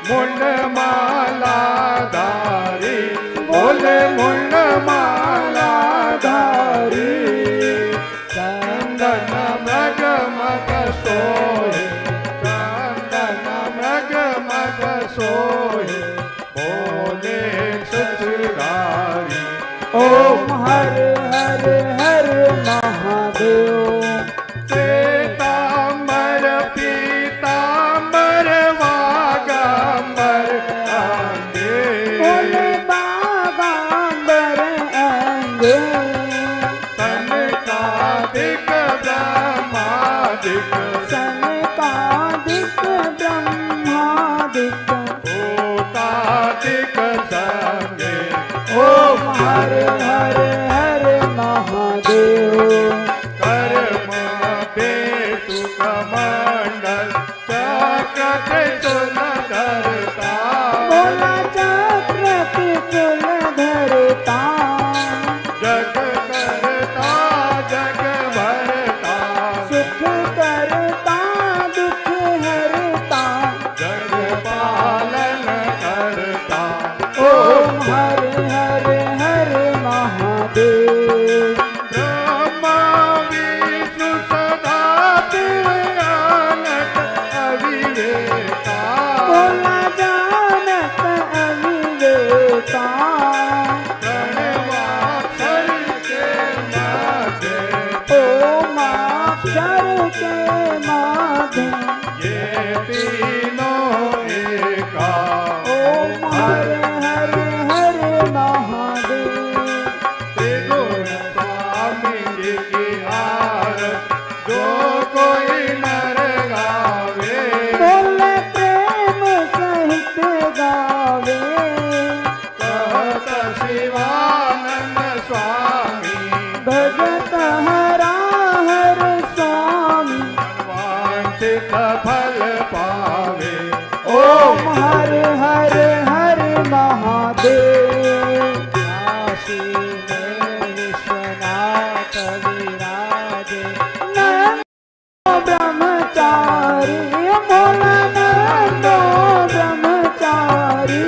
मुंड माला धारी, बोले मुंड माला धारी। चंदन मृग मग सोहे, चंदन मृग मग सोहे, बोले सचुरारी। ओम हर हर हर महादेव। श्वेतांबर पीतांबर वागंबर अंगे, बोले बागांबर अंगे। सनकादिक ब्रह्मादिक, सनकादिक ब्रह्मादिक, भूतादिक संगे। ओम हर हर हर महादेव। कर्म बेतु कमंडल चक्र त्रिशूल धरता, बोला चक्र त्रिशूल धरता। जग करता जग भरता, सुख करता दुख हरता। जग पालन करता। ओम हर हर हर महादेव। ब्रह्मा विष्णु सदा अनंत अविवेका, बोला जानत अविवेका। प्रणवाक्षर के मध्य, ओम अक्षर के माधे। ये तीनों एका। ओम हर हर हर महादेव। त्रिगुण स्वामी जी की आरत जो कोई नर गावे, बोले प्रेम सहित गावे। कहत शिवानंद स्वामी, भजत हरा हर स्वामी। वांछित फल पावे। ओम हर हर हर महादेव। काशी में विश्वनाथ विराजे, नंदो ब्रह्मचारी, बोला नंदो ब्रह्मचारी।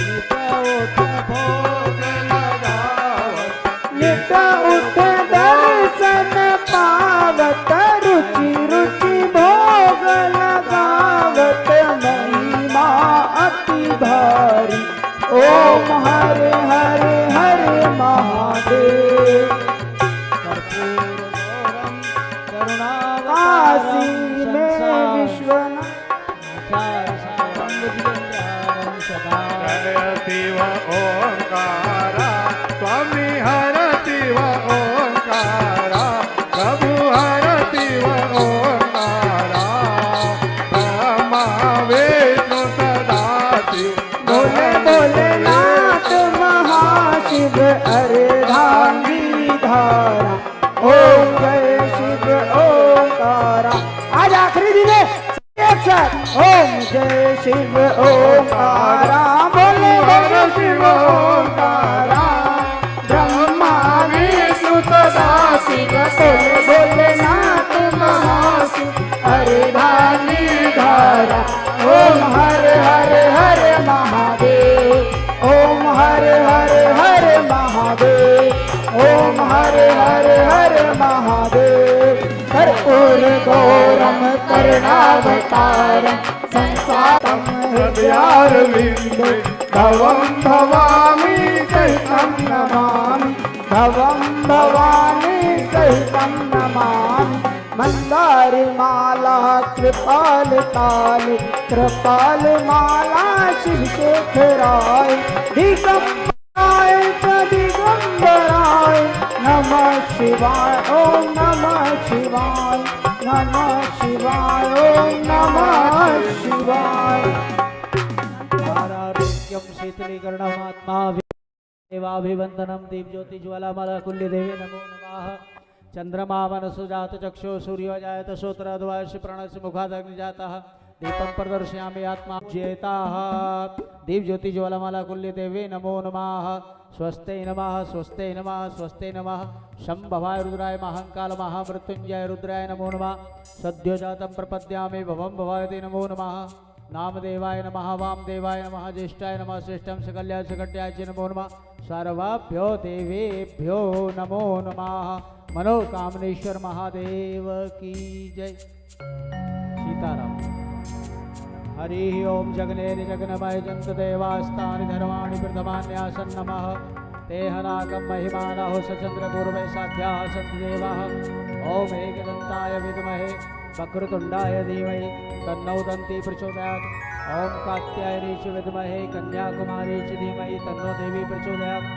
नित उठ भोग लगावत, नित उठ दर्शन पावत, रुचि रुचि भोग लगावत, महिमा अति भारी। ओम हर हर हर महादेव। कर्पूर गौरम काशी करुणावतारम में संसार विश्वनाथ। सदा हरति व ओंकारा, स्वामी हरति व ओंकारा, प्रभु हरति व ओंकारा। ब्रह्मा विष्णु सदा शिव, बोले बोले नाथ महाशिव अर्धांगी धारा। ओम जय शिव ओंकारा। आज आखिरी दिन है, एक साथ ओम जय शिव ओंकारा। बोले बोले शिव ओंकारा। ब्रह्मा विष्णु सदा शिव, बोले बोले नाथ महाशिव अर्धांगी धारा। ओम हर हर हर महादेव। ओम हर हर हर महादेव। ओम हर हर हर महादेव। कर्पूर गौरम करुणावतारम संसारम हृदयारविंदे। भवं भवामी सहितं नमामि। भवं भवानी सहितं नमामि। मंदार माला कृपाल ताल, कृपाल माला शिव शेखराय। दिगंबराय प्रदिगंबराय नमः शिवाय। ओम नमः शिवाय, नमः शिवाय, ओम नमः शिवाय। आरोग्यम शीतलीकरणमात्मा देवाभिवंदनम दीपज्योति ज्वालामाला कुल्य देवी नमो नमः। चंद्रमा मनसु जात चक्षु सूर्यो जायत श्रोत्रद्वायस्य प्राणस्य मुखादग्नि जातः। दीपं प्रदर्शयामि आत्मा ज्येताः। दीपज्योति ज्वालामाला कुल्य देवी नमो नमः। स्वस्ते नमः स्वस्ते नमः स्वस्ते नमः। शंभवाय रुद्राय महाकाल महामृत्युंजय रुद्राय नमो नमः। सद्योजातं प्रपद्यामि भवं भवायते नमो नमः। नामदेवाय नमः वामदेवाय नमः ज्येष्ठाय नमः श्रेष्ठं सकल्याय सकट्याय च नमो नमः सर्वभ्यो देवेभ्यो नमो नमः मनोकामनेश्वर महादेव की जय। सीताराम। हरि ओम जगनेन जगन्मय जंत देवास्तानि धर्माणि प्रथमान्यासन् नमः तेहनाकं महिमानहो सचंद्र पूर्वे साध्याः सन्ति देवाः ओम एकदन्ताय विद्महे वक्रतुण्डाय धीमहि तन्नो दन्ती प्रचोदयात् ओम कात्यायनी च विद्महे कन्याकुमारी च धीमहि तन्नो देवी प्रचोदयात्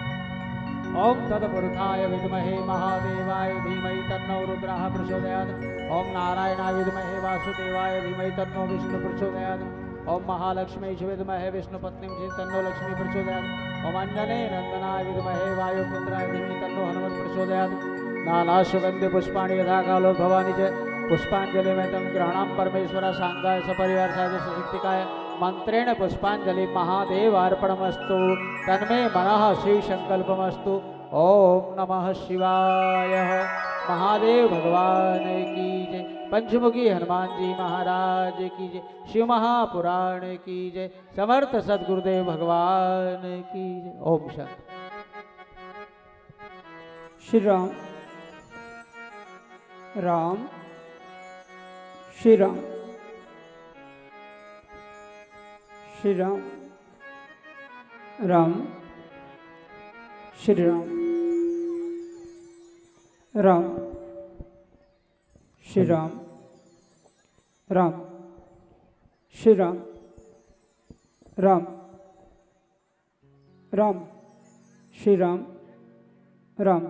ओम तत्पुरुषाय विद्महे महादेवाय धीमहि तन्नो रुद्रः प्रचोदयात् ओम नारायणाय विद्महे वासुदेवाय धीमहि तन्नो विष्णु प्रचोदयात् ओम महालक्ष्मी च विद्महे विष्णुपत्नीं च तन्नो लक्ष्मी प्रचोदयात् ओम अंजने नंदनाय विद्महे वायुपुत्राय धीमहि तन्नो हनुमत् प्रचोदयात् नाना सुगंधि पुष्पाणि यथा कालो भवानी च पुष्पांजलि में तम ग्रहणां परमेश्वर सांगाय सपरिवार साधु सशक्तिकाय मंत्रेण पुष्पांजलि महादेव अर्पणमस्तु तन्मे मनः शिव संकल्पमस्तु ओम नमः शिवाय। महादेव भगवान की जय। पंचमुखी हनुमान जी महाराज की जय। शिव महापुराण की जय। समर्थ सदगुरुदेव भगवान की जय। ओम शांति। श्री राम राम श्री राम श्री राम राम श्री राम राम श्री राम राम श्री राम राम राम श्री राम राम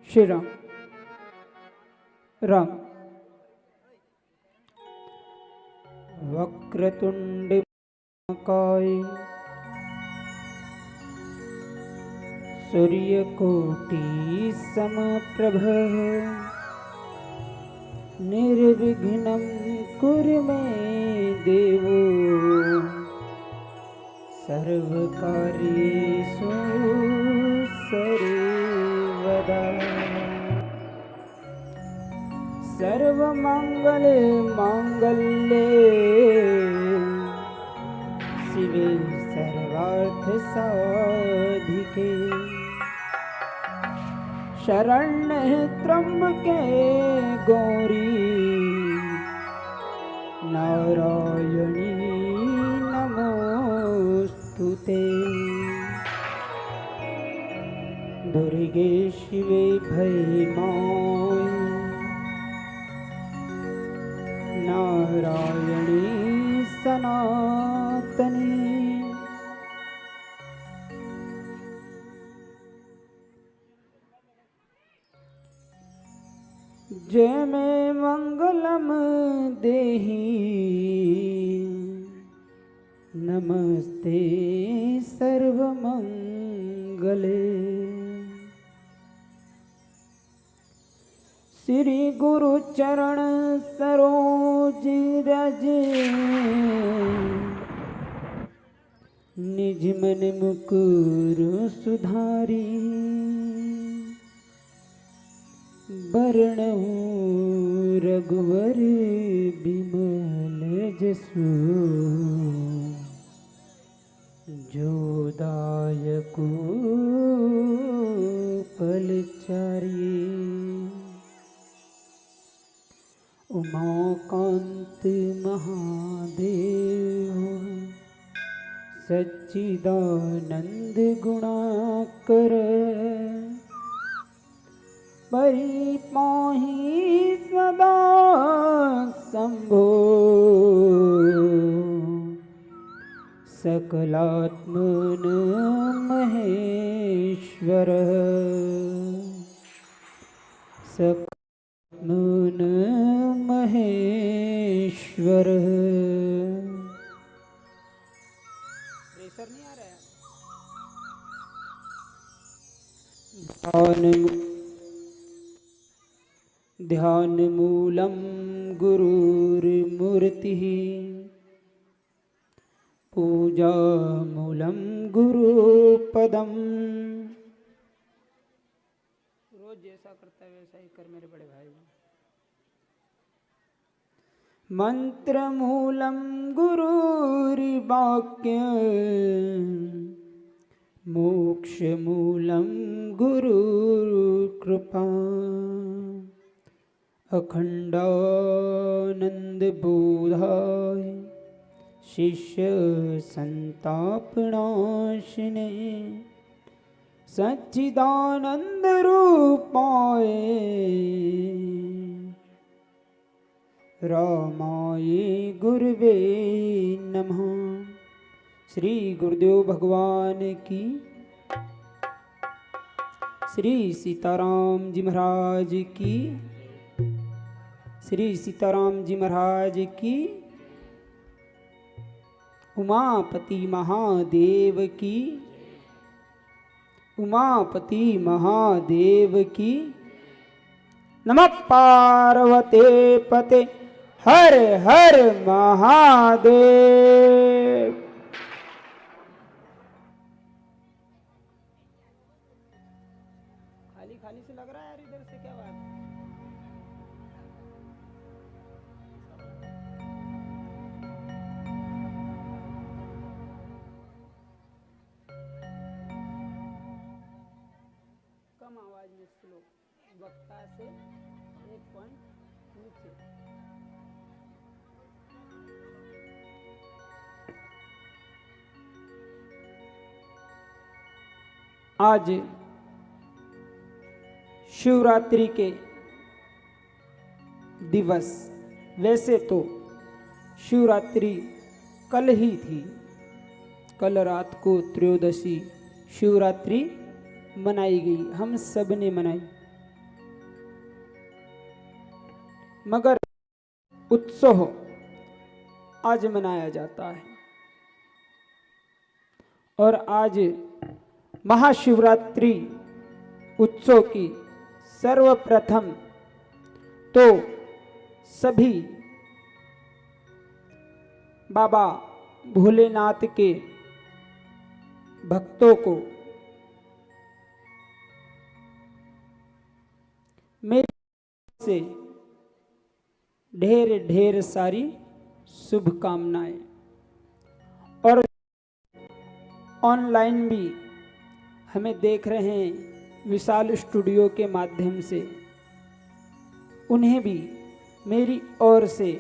श्री राम राम। वक्रतुंड महाकाय सूर्यकोटि समप्रभ निर्विघ्नं कुरु मे देवो सर्वकार्येषु सर्वदा सर्वमंगले मांगल्ये शिवे सर्वार्थ साधिके शरण्ये त्र्यंबके गौरी नारायणी नमोस्तुते दुर्गे शिवे भैमाय नारायणी सनातनी जय में मंगलम देहि नमस्ते सर्वमंगले श्री गुरु चरण सरोज रज निज मन मुकुर सुधारी बरनहु रघुवर बिमल जसु जो दायकु फलचारी उमाकांत महादेव सच्चिदानंद गुणाकर परिपाहि सदा शंभो सकलात्मन महेश्वर सकलात्मन महेश्वर। प्रेशर नहीं आ रहा है। ध्यान मूलम गुरुर्मूर्तिः पूजा मूलम गुरुपदम। रोज जैसा करता है वैसा ही कर मेरे बड़े भाई। मंत्रमूलं गुरुर्वाक्य मोक्षमूलं गुरुर्कृपा अखंडानंदबोधाय शिष्य संतापनाशिने सच्चिदानंद रूपाय रामाय गुरुवे नमः। श्री गुरुदेव भगवान की, श्री सीताराम जी महाराज की, श्री सीताराम जी महाराज की, उमापति महादेव की, उमापति महादेव की। नमः पार्वते पते हर हर महादेव। खाली खाली से लग रहा है यार, इधर से क्या बात है? कम आवाज में स्लो, वक्ता से एक पॉइंट नीचे। आज शिवरात्रि के दिवस, वैसे तो शिवरात्रि कल ही थी, कल रात को त्रयोदशी शिवरात्रि मनाई गई, हम सब ने मनाई, मगर उत्सव आज मनाया जाता है। और आज महाशिवरात्रि उत्सव की सर्वप्रथम तो सभी बाबा भोलेनाथ के भक्तों को मेरी से ढेर ढेर सारी शुभकामनाएं। और ऑनलाइन भी हमें देख रहे हैं विशाल स्टूडियो के माध्यम से, उन्हें भी मेरी ओर से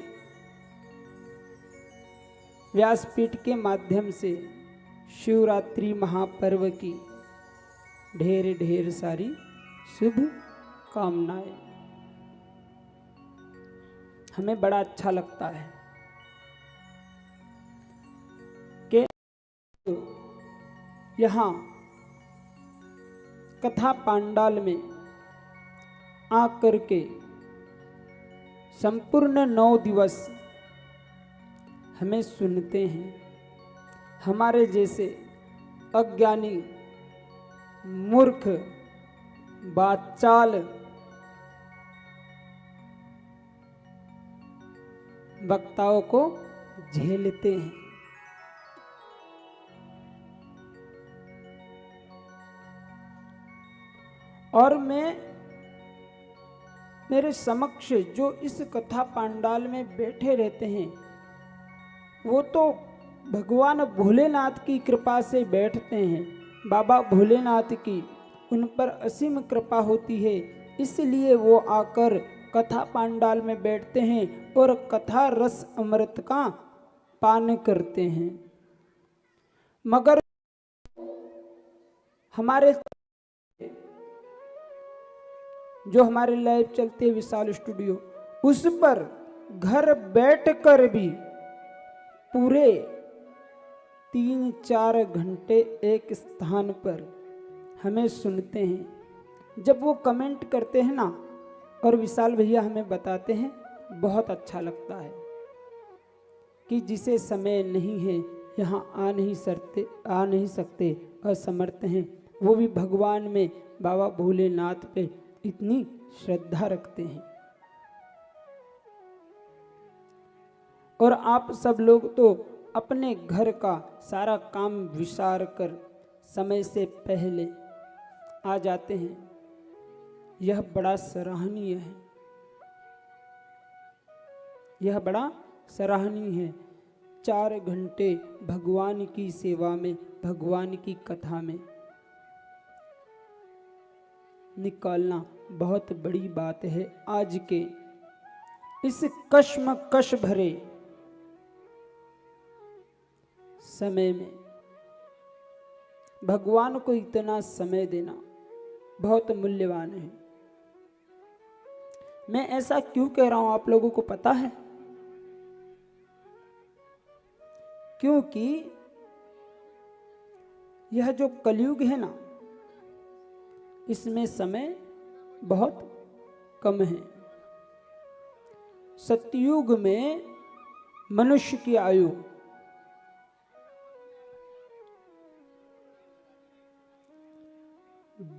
व्यासपीठ के माध्यम से शिवरात्रि महापर्व की ढेर ढेर सारी शुभकामनाएं। हमें बड़ा अच्छा लगता है कि यहाँ कथा पांडाल में आकर के संपूर्ण 9 दिवस हमें सुनते हैं। हमारे जैसे अज्ञानी, मूर्ख, बाचाल वक्ताओं को झेलते हैं। और मैं मेरे समक्ष जो इस कथा पांडाल में बैठे रहते हैं, वो तो भगवान भोलेनाथ की कृपा से बैठते हैं। बाबा भोलेनाथ की उन पर असीम कृपा होती है, इसलिए वो आकर कथा पांडाल में बैठते हैं और कथा रस अमृत का पान करते हैं। मगर हमारे जो हमारे लाइव चलते विशाल स्टूडियो, उस पर घर बैठकर भी पूरे 3-4 घंटे एक स्थान पर हमें सुनते हैं। जब वो कमेंट करते हैं ना, और विशाल भैया हमें बताते हैं, बहुत अच्छा लगता है कि जिसे समय नहीं है, यहाँ आ नहीं सकते, असमर्थ हैं, वो भी भगवान में, बाबा भोलेनाथ पे इतनी श्रद्धा रखते हैं। और आप सब लोग तो अपने घर का सारा काम विचार कर समय से पहले आ जाते हैं। यह बड़ा सराहनीय है, यह बड़ा सराहनीय है। 4 घंटे भगवान की सेवा में, भगवान की कथा में निकालना बहुत बड़ी बात है। आज के इस कश्मकश भरे समय में भगवान को इतना समय देना बहुत मूल्यवान है। मैं ऐसा क्यों कह रहा हूं आप लोगों को पता है? क्योंकि यह जो कलयुग है ना, इसमें समय बहुत कम है। सतयुग में मनुष्य की आयु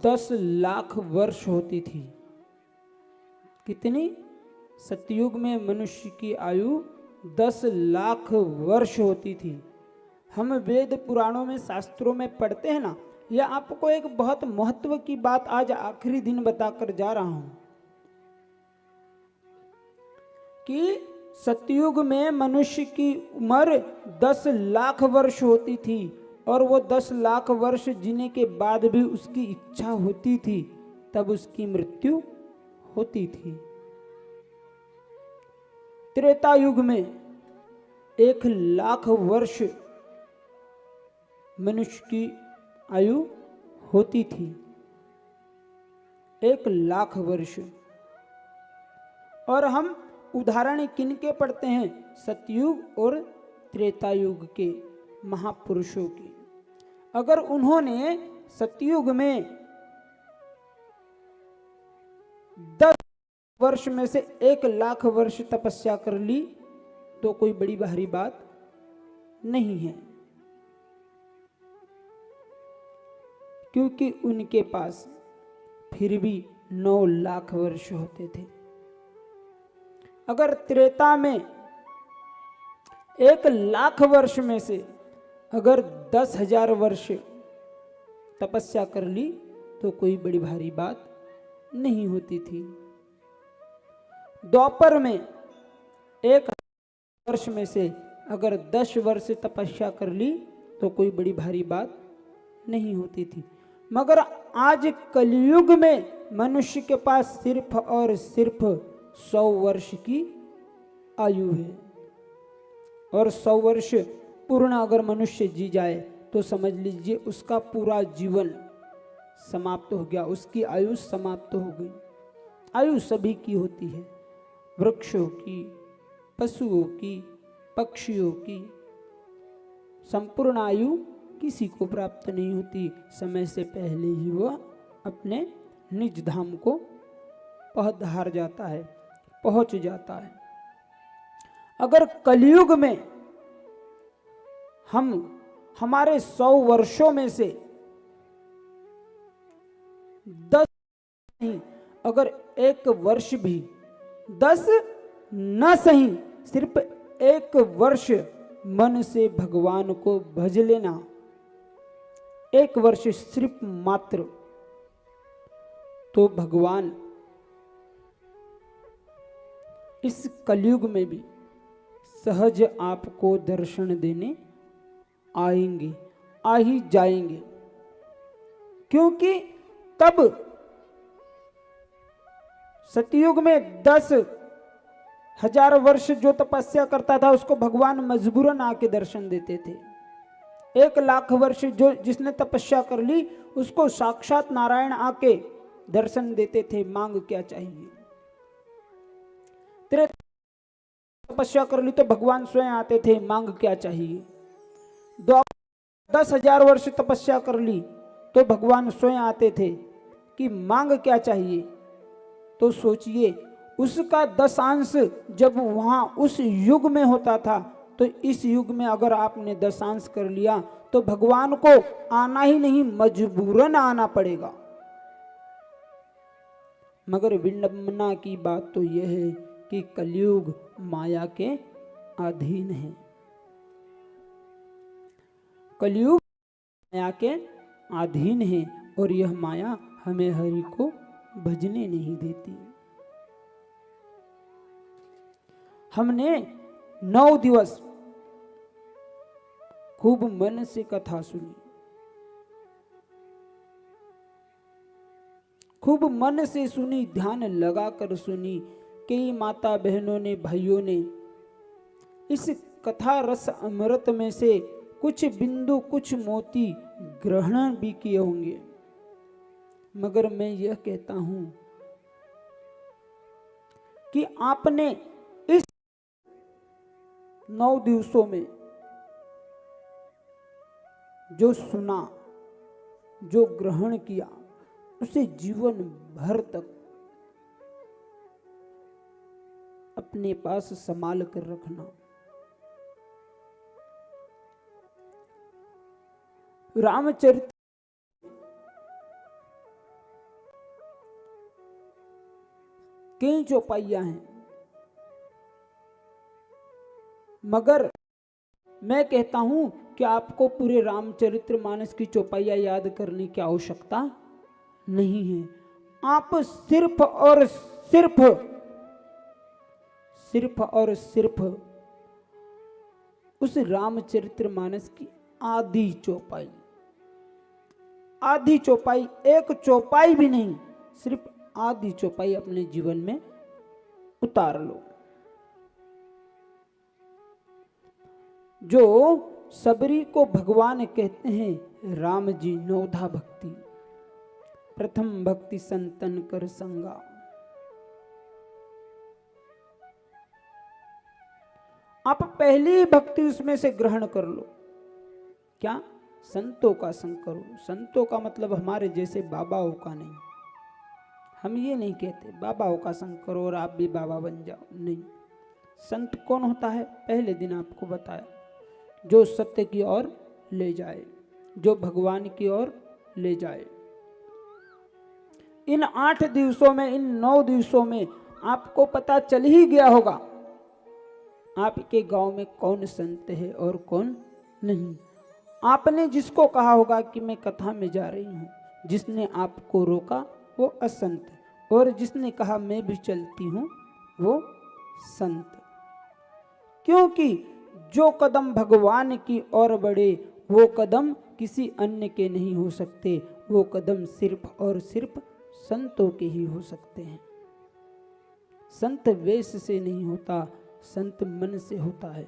10 लाख वर्ष होती थी। कितनी? सतयुग में मनुष्य की आयु 10 लाख वर्ष होती थी। हम वेद पुराणों में, शास्त्रों में पढ़ते हैं ना। यह आपको एक बहुत महत्व की बात आज आखिरी दिन बताकर जा रहा हूं कि सतयुग में मनुष्य की उम्र 10 लाख वर्ष होती थी, और वो 10 लाख वर्ष जीने के बाद भी उसकी इच्छा होती थी, तब उसकी मृत्यु होती थी। त्रेता युग में 1 लाख वर्ष मनुष्य की आयु होती थी। 1 लाख वर्ष। और हम उदाहरण किनके पढ़ते हैं? सतयुग और त्रेता युग के महापुरुषों की। अगर उन्होंने सतयुग में 10 वर्ष में से 1 लाख वर्ष तपस्या कर ली तो कोई बड़ी भारी बात नहीं है, क्योंकि उनके पास फिर भी 9 लाख वर्ष होते थे। अगर त्रेता में 1 लाख वर्ष में से अगर 10,000 वर्ष तपस्या कर ली तो कोई बड़ी भारी बात नहीं होती थी। द्वापर में 1 वर्ष में से अगर 10 वर्ष तपस्या कर ली तो कोई बड़ी भारी बात नहीं होती थी। मगर आज कलयुग में मनुष्य के पास सिर्फ और सिर्फ 100 वर्ष की आयु है, और 100 वर्ष पूर्ण अगर मनुष्य जी जाए तो समझ लीजिए उसका पूरा जीवन समाप्त हो गया, उसकी आयु समाप्त हो गई। आयु सभी की होती है, वृक्षों की, पशुओं की, पक्षियों की। संपूर्ण आयु किसी को प्राप्त नहीं होती, समय से पहले ही वह अपने निज धाम को पधार जाता है, पहुंच जाता है। अगर कलयुग में हम हमारे 100 वर्षों में से 10 नहीं, अगर 1 वर्ष भी, 10 न सही, सिर्फ 1 वर्ष मन से भगवान को भज लेना, 1 वर्ष सिर्फ मात्र, तो भगवान इस कलयुग में भी सहज आपको दर्शन देने आएंगे, आ ही जाएंगे। क्योंकि तब सतयुग में 10,000 वर्ष जो तपस्या करता था उसको भगवान मजबूरन आके दर्शन देते थे। 1 लाख वर्ष जो जिसने तपस्या कर ली उसको साक्षात नारायण आके दर्शन देते थे। मांग क्या चाहिए? तेरे तपस्या कर ली तो भगवान स्वयं आते थे, मांग क्या चाहिए? 10,000 वर्ष तपस्या कर ली तो भगवान स्वयं आते थे कि मांग क्या चाहिए। तो सोचिए उसका 10अंश जब वहां उस युग में होता था, तो इस युग में अगर आपने 10अंश कर लिया तो भगवान को आना ही नहीं, मजबूरन आना पड़ेगा। मगर विडंबना की बात तो यह है कि कलयुग माया के अधीन है। कलयुग माया के अधीन है और यह माया हमें हरि को भजने नहीं देती। हमने 9 दिवस खूब मन से कथा सुनी, खूब मन से सुनी, ध्यान लगाकर सुनी। कई माता बहनों ने, भाइयों ने इस कथा रस अमृत में से कुछ बिंदु, कुछ मोती ग्रहण भी किए होंगे। मगर मैं यह कहता हूं कि आपने इस 9 दिवसों में जो सुना, जो ग्रहण किया, उसे जीवन भर तक अपने पास संभाल कर रखना। रामचरित कई चौपाइयां हैं, मगर मैं कहता हूं कि आपको पूरे रामचरित्र मानस की चौपाइयां याद करने की आवश्यकता नहीं है। आप सिर्फ और सिर्फ उस रामचरित्र मानस की आधी चौपाई, एक चौपाई भी नहीं, सिर्फ आधी चौपाई अपने जीवन में उतार लो। जो सबरी को भगवान कहते हैं, राम जी नौधा भक्ति, प्रथम भक्ति संतन कर संगा। आप पहली भक्ति उसमें से ग्रहण कर लो। क्या? संतों का संग करो। संतों का मतलब हमारे जैसे बाबाओं का नहीं। हम ये नहीं कहते बाबाओं का संग करो और आप भी बाबा बन जाओ, नहीं। संत कौन होता है? पहले दिन आपको बताया, जो सत्य की ओर ले जाए, जो भगवान की ओर ले जाए। इन 8 दिवसों में, इन 9 दिवसों में आपको पता चल ही गया होगा आपके गांव में कौन संत है और कौन नहीं। आपने जिसको कहा होगा कि मैं कथा में जा रही हूं, जिसने आपको रोका वो असंत, और जिसने कहा मैं भी चलती हूं वो संत। क्योंकि जो कदम भगवान की ओर बढ़े वो कदम किसी अन्य के नहीं हो सकते, वो कदम सिर्फ और सिर्फ संतों के ही हो सकते हैं। संत वेश से नहीं होता, संत मन से होता है,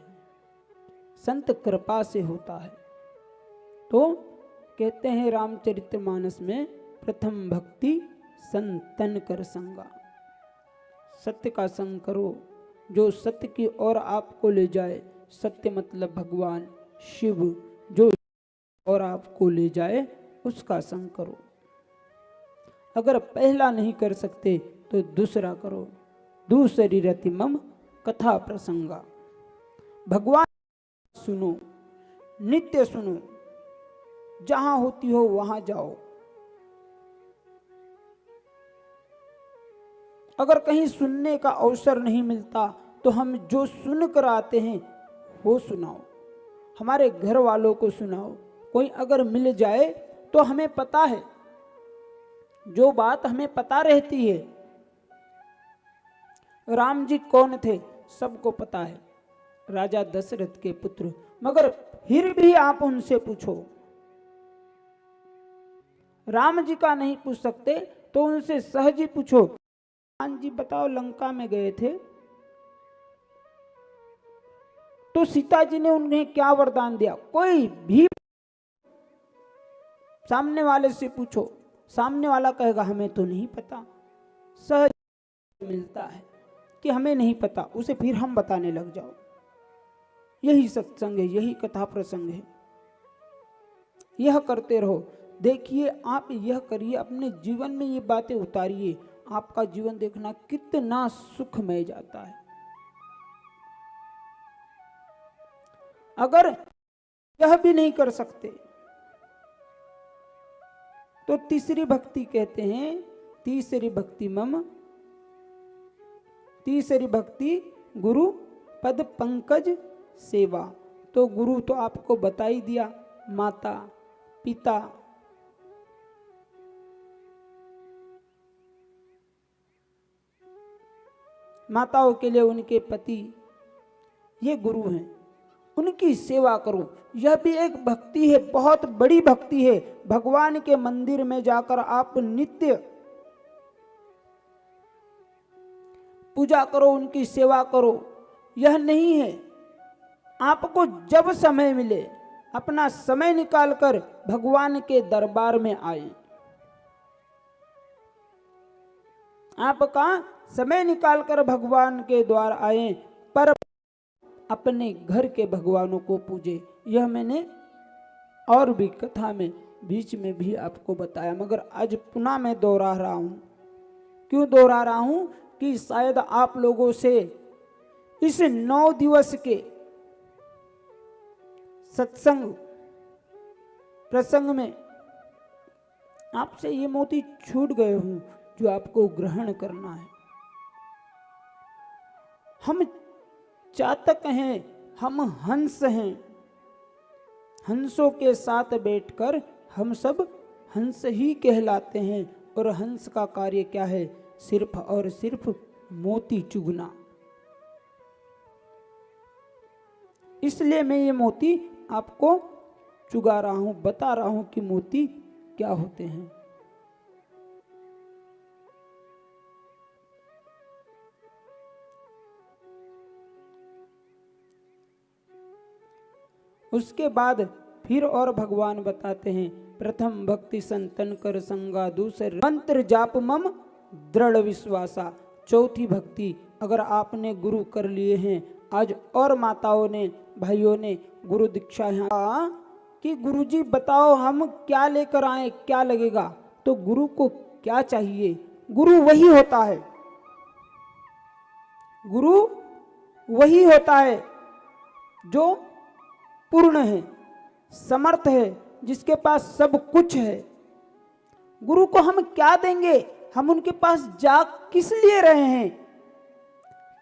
संत कृपा से होता है। तो कहते हैं रामचरितमानस में, प्रथम भक्ति संतन कर संगा। सत्य का संग करो, जो सत्य की ओर आपको ले जाए। सत्य मतलब भगवान शिव, जो और आपको ले जाए उसका संग करो। अगर पहला नहीं कर सकते तो दूसरा करो। दूसरी रति मम कथा प्रसंगा। भगवान सुनो, नित्य सुनो, जहां होती हो वहां जाओ। अगर कहीं सुनने का अवसर नहीं मिलता तो हम जो सुन कर आते हैं वो सुनाओ, हमारे घर वालों को सुनाओ। कोई अगर मिल जाए तो हमें पता है, जो बात हमें पता रहती है। राम जी कौन थे सबको पता है, राजा दशरथ के पुत्र। मगर फिर भी आप उनसे पूछो, राम जी का नहीं पूछ सकते तो उनसे सहज ही पूछो, हनुमान जी बताओ लंका में गए थे तो सीता जी ने उन्हें क्या वरदान दिया? कोई भी सामने वाले से पूछो, सामने वाला कहेगा हमें तो नहीं पता। सहज मिलता है कि हमें नहीं पता, उसे फिर हम बताने लग जाओ। यही सत्संग है, यही कथा प्रसंग है। यह करते रहो। देखिए, आप यह करिए, अपने जीवन में ये बातें उतारिए, आपका जीवन देखना कितना सुखमय जाता है। अगर यह भी नहीं कर सकते तो तीसरी भक्ति कहते हैं, तीसरी भक्ति मम, तीसरी भक्ति गुरु पद पंकज सेवा। तो गुरु तो आपको बता ही दिया, माता पिता, माताओं के लिए उनके पति, ये गुरु हैं, उनकी सेवा करो। यह भी एक भक्ति है, बहुत बड़ी भक्ति है। भगवान के मंदिर में जाकर आप नित्य पूजा करो, उनकी सेवा करो, यह नहीं है। आपको जब समय मिले अपना समय निकालकर भगवान के दरबार में आए। आपका समय निकालकर भगवान के द्वार आए, पर अपने घर के भगवानों को पूजे। यह मैंने और भी कथा में बीच में भी आपको बताया, मगर आज पुनः मैं दोहरा रहा हूं। क्यों दोहरा रहा हूं? कि शायद आप लोगों से इस 9 दिवस के सत्संग प्रसंग में आपसे ये मोती छूट गए हूं जो आपको ग्रहण करना है। हम चातक हैं, हम हंस हैं। हंसों के साथ बैठकर हम सब हंस ही कहलाते हैं। और हंस का कार्य क्या है? सिर्फ और सिर्फ मोती चुगना। इसलिए मैं ये मोती आपको चुगा रहा हूं, बता रहा हूं कि मोती क्या होते हैं। उसके बाद फिर और भगवान बताते हैं, प्रथम भक्ति संतन कर संगा, दूसरे मंत्र जाप मम दृढ़ विश्वासा। चौथी भक्ति अगर आपने गुरु कर लिए हैं, आज और माताओं ने भाइयों ने गुरु दीक्षा यहाँ कि गुरुजी बताओ हम क्या लेकर आए, क्या लगेगा? तो गुरु को क्या चाहिए? गुरु वही होता है, गुरु वही होता है जो पूर्ण है, समर्थ है, जिसके पास सब कुछ है। गुरु को हम क्या देंगे? हम उनके पास जा किस लिए रहे हैं?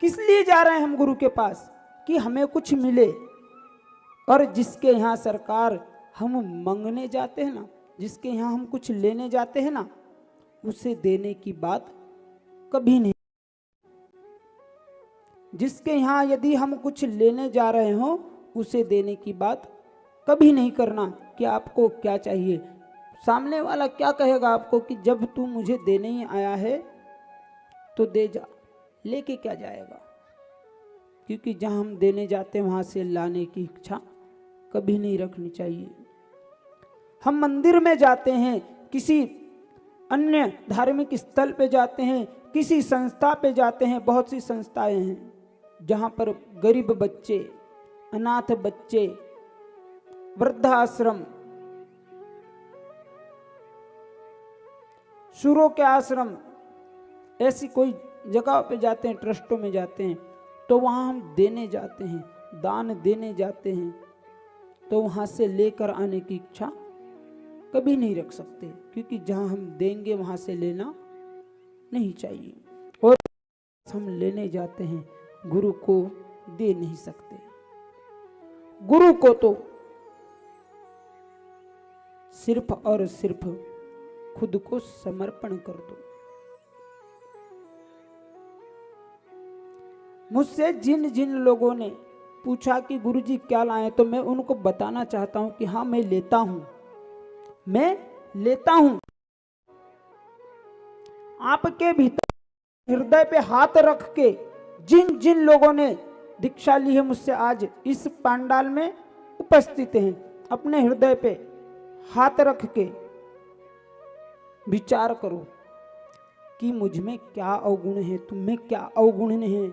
किस लिए जा रहे हैं हम गुरु के पास? कि हमें कुछ मिले। और जिसके यहाँ सरकार हम मांगने जाते हैं ना, जिसके यहाँ हम कुछ लेने जाते हैं ना, उसे देने की बात कभी नहीं। जिसके यहाँ यदि हम कुछ लेने जा रहे हो, उसे देने की बात कभी नहीं करना कि आपको क्या चाहिए। सामने वाला क्या कहेगा आपको कि जब तू मुझे देने ही आया है तो दे जा, लेके क्या जाएगा? क्योंकि जहां हम देने जाते हैं वहां से लाने की इच्छा कभी नहीं रखनी चाहिए। हम मंदिर में जाते हैं, किसी अन्य धार्मिक स्थल पे जाते हैं, किसी संस्था पे जाते हैं। बहुत सी संस्थाएं हैं जहां पर गरीब बच्चे, अनाथ बच्चे, वृद्धाश्रम, शूरों के आश्रम, ऐसी कोई जगह पे जाते हैं, ट्रस्टों में जाते हैं, तो वहां हम देने जाते हैं, दान देने जाते हैं, तो वहां से लेकर आने की इच्छा कभी नहीं रख सकते। क्योंकि जहां हम देंगे वहां से लेना नहीं चाहिए। और हम लेने जाते हैं, गुरु को दे नहीं सकते। गुरु को तो सिर्फ और सिर्फ खुद को समर्पण कर दो। मुझसे जिन जिन लोगों ने पूछा कि गुरुजी क्या लाए, तो मैं उनको बताना चाहता हूं कि हाँ, मैं लेता हूं, मैं लेता हूं। आपके भीतर हृदय पे हाथ रख के जिन जिन लोगों ने दीक्षा ली है मुझसे, आज इस पंडाल में उपस्थित हैं, अपने हृदय पे हाथ रख के विचार करो कि मुझ में क्या अवगुण है, तुम में क्या अवगुण है।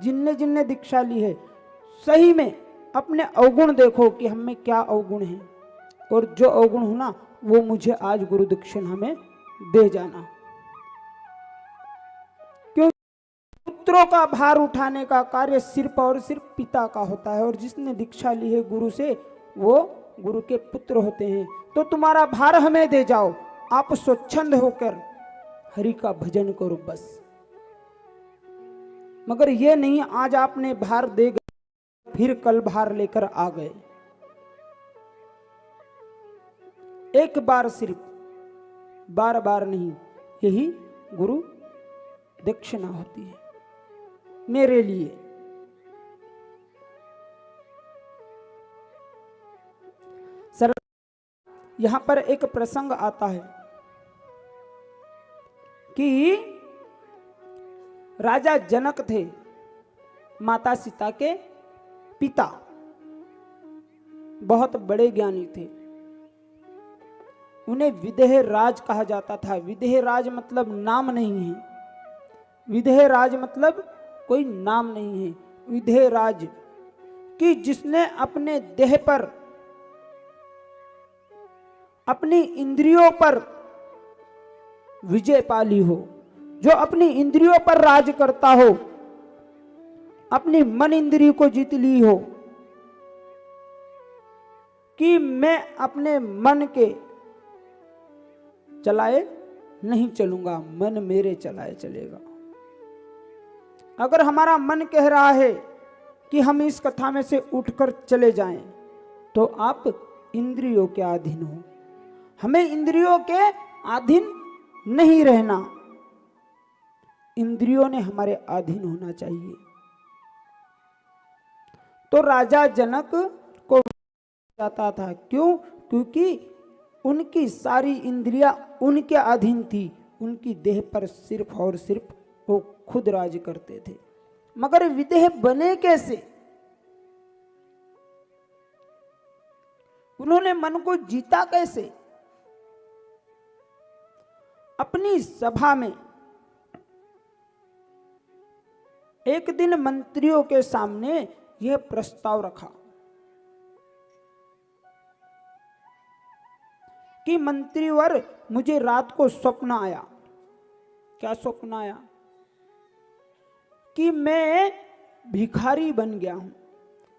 जिनने जिनने दीक्षा ली है, सही में अपने अवगुण देखो कि हम में क्या अवगुण है, और जो अवगुण हो ना, वो मुझे आज गुरु दक्षिणा में दे जाना। क्योंकि पुत्रों का भार उठाने का कार्य सिर्फ और सिर्फ पिता का होता है, और जिसने दीक्षा ली है गुरु से, वो गुरु के पुत्र होते हैं। तो तुम्हारा भार हमें दे जाओ, आप स्वच्छंद होकर हरि का भजन करो बस। मगर ये नहीं आज आपने भार दे गए, फिर कल भार लेकर आ गए। एक बार सिर्फ, बार बार नहीं। यही गुरु दक्षिणा होती है मेरे लिए। सर, यहां पर एक प्रसंग आता है कि राजा जनक थे, माता सीता के पिता, बहुत बड़े ज्ञानी थे। उन्हें विदेह राज कहा जाता था। विदेह राज मतलब नाम नहीं है, विदेह राज मतलब कोई नाम नहीं है। विदेह राज कि जिसने अपने देह पर, अपनी इंद्रियों पर विजय पाली हो, जो अपनी इंद्रियों पर राज करता हो, अपनी मन इंद्रिय को जीत ली हो कि मैं अपने मन के चलाए नहीं चलूंगा, मन मेरे चलाए चलेगा। अगर हमारा मन कह रहा है कि हम इस कथा में से उठकर चले जाएं, तो आप इंद्रियों के अधीन हो। हमें इंद्रियों के अधीन नहीं रहना, इंद्रियों ने हमारे अधीन होना चाहिए। तो राजा जनक को जाता था, क्यों? क्योंकि उनकी सारी इंद्रियां उनके अधीन थी, उनकी देह पर सिर्फ और सिर्फ वो खुद राज करते थे। मगर विदेह बने कैसे? उन्होंने मन को जीता कैसे? अपनी सभा में एक दिन मंत्रियों के सामने यह प्रस्ताव रखा कि मंत्रीवर, मुझे रात को स्वप्न आया। क्या स्वप्न आया? कि मैं भिखारी बन गया हूं,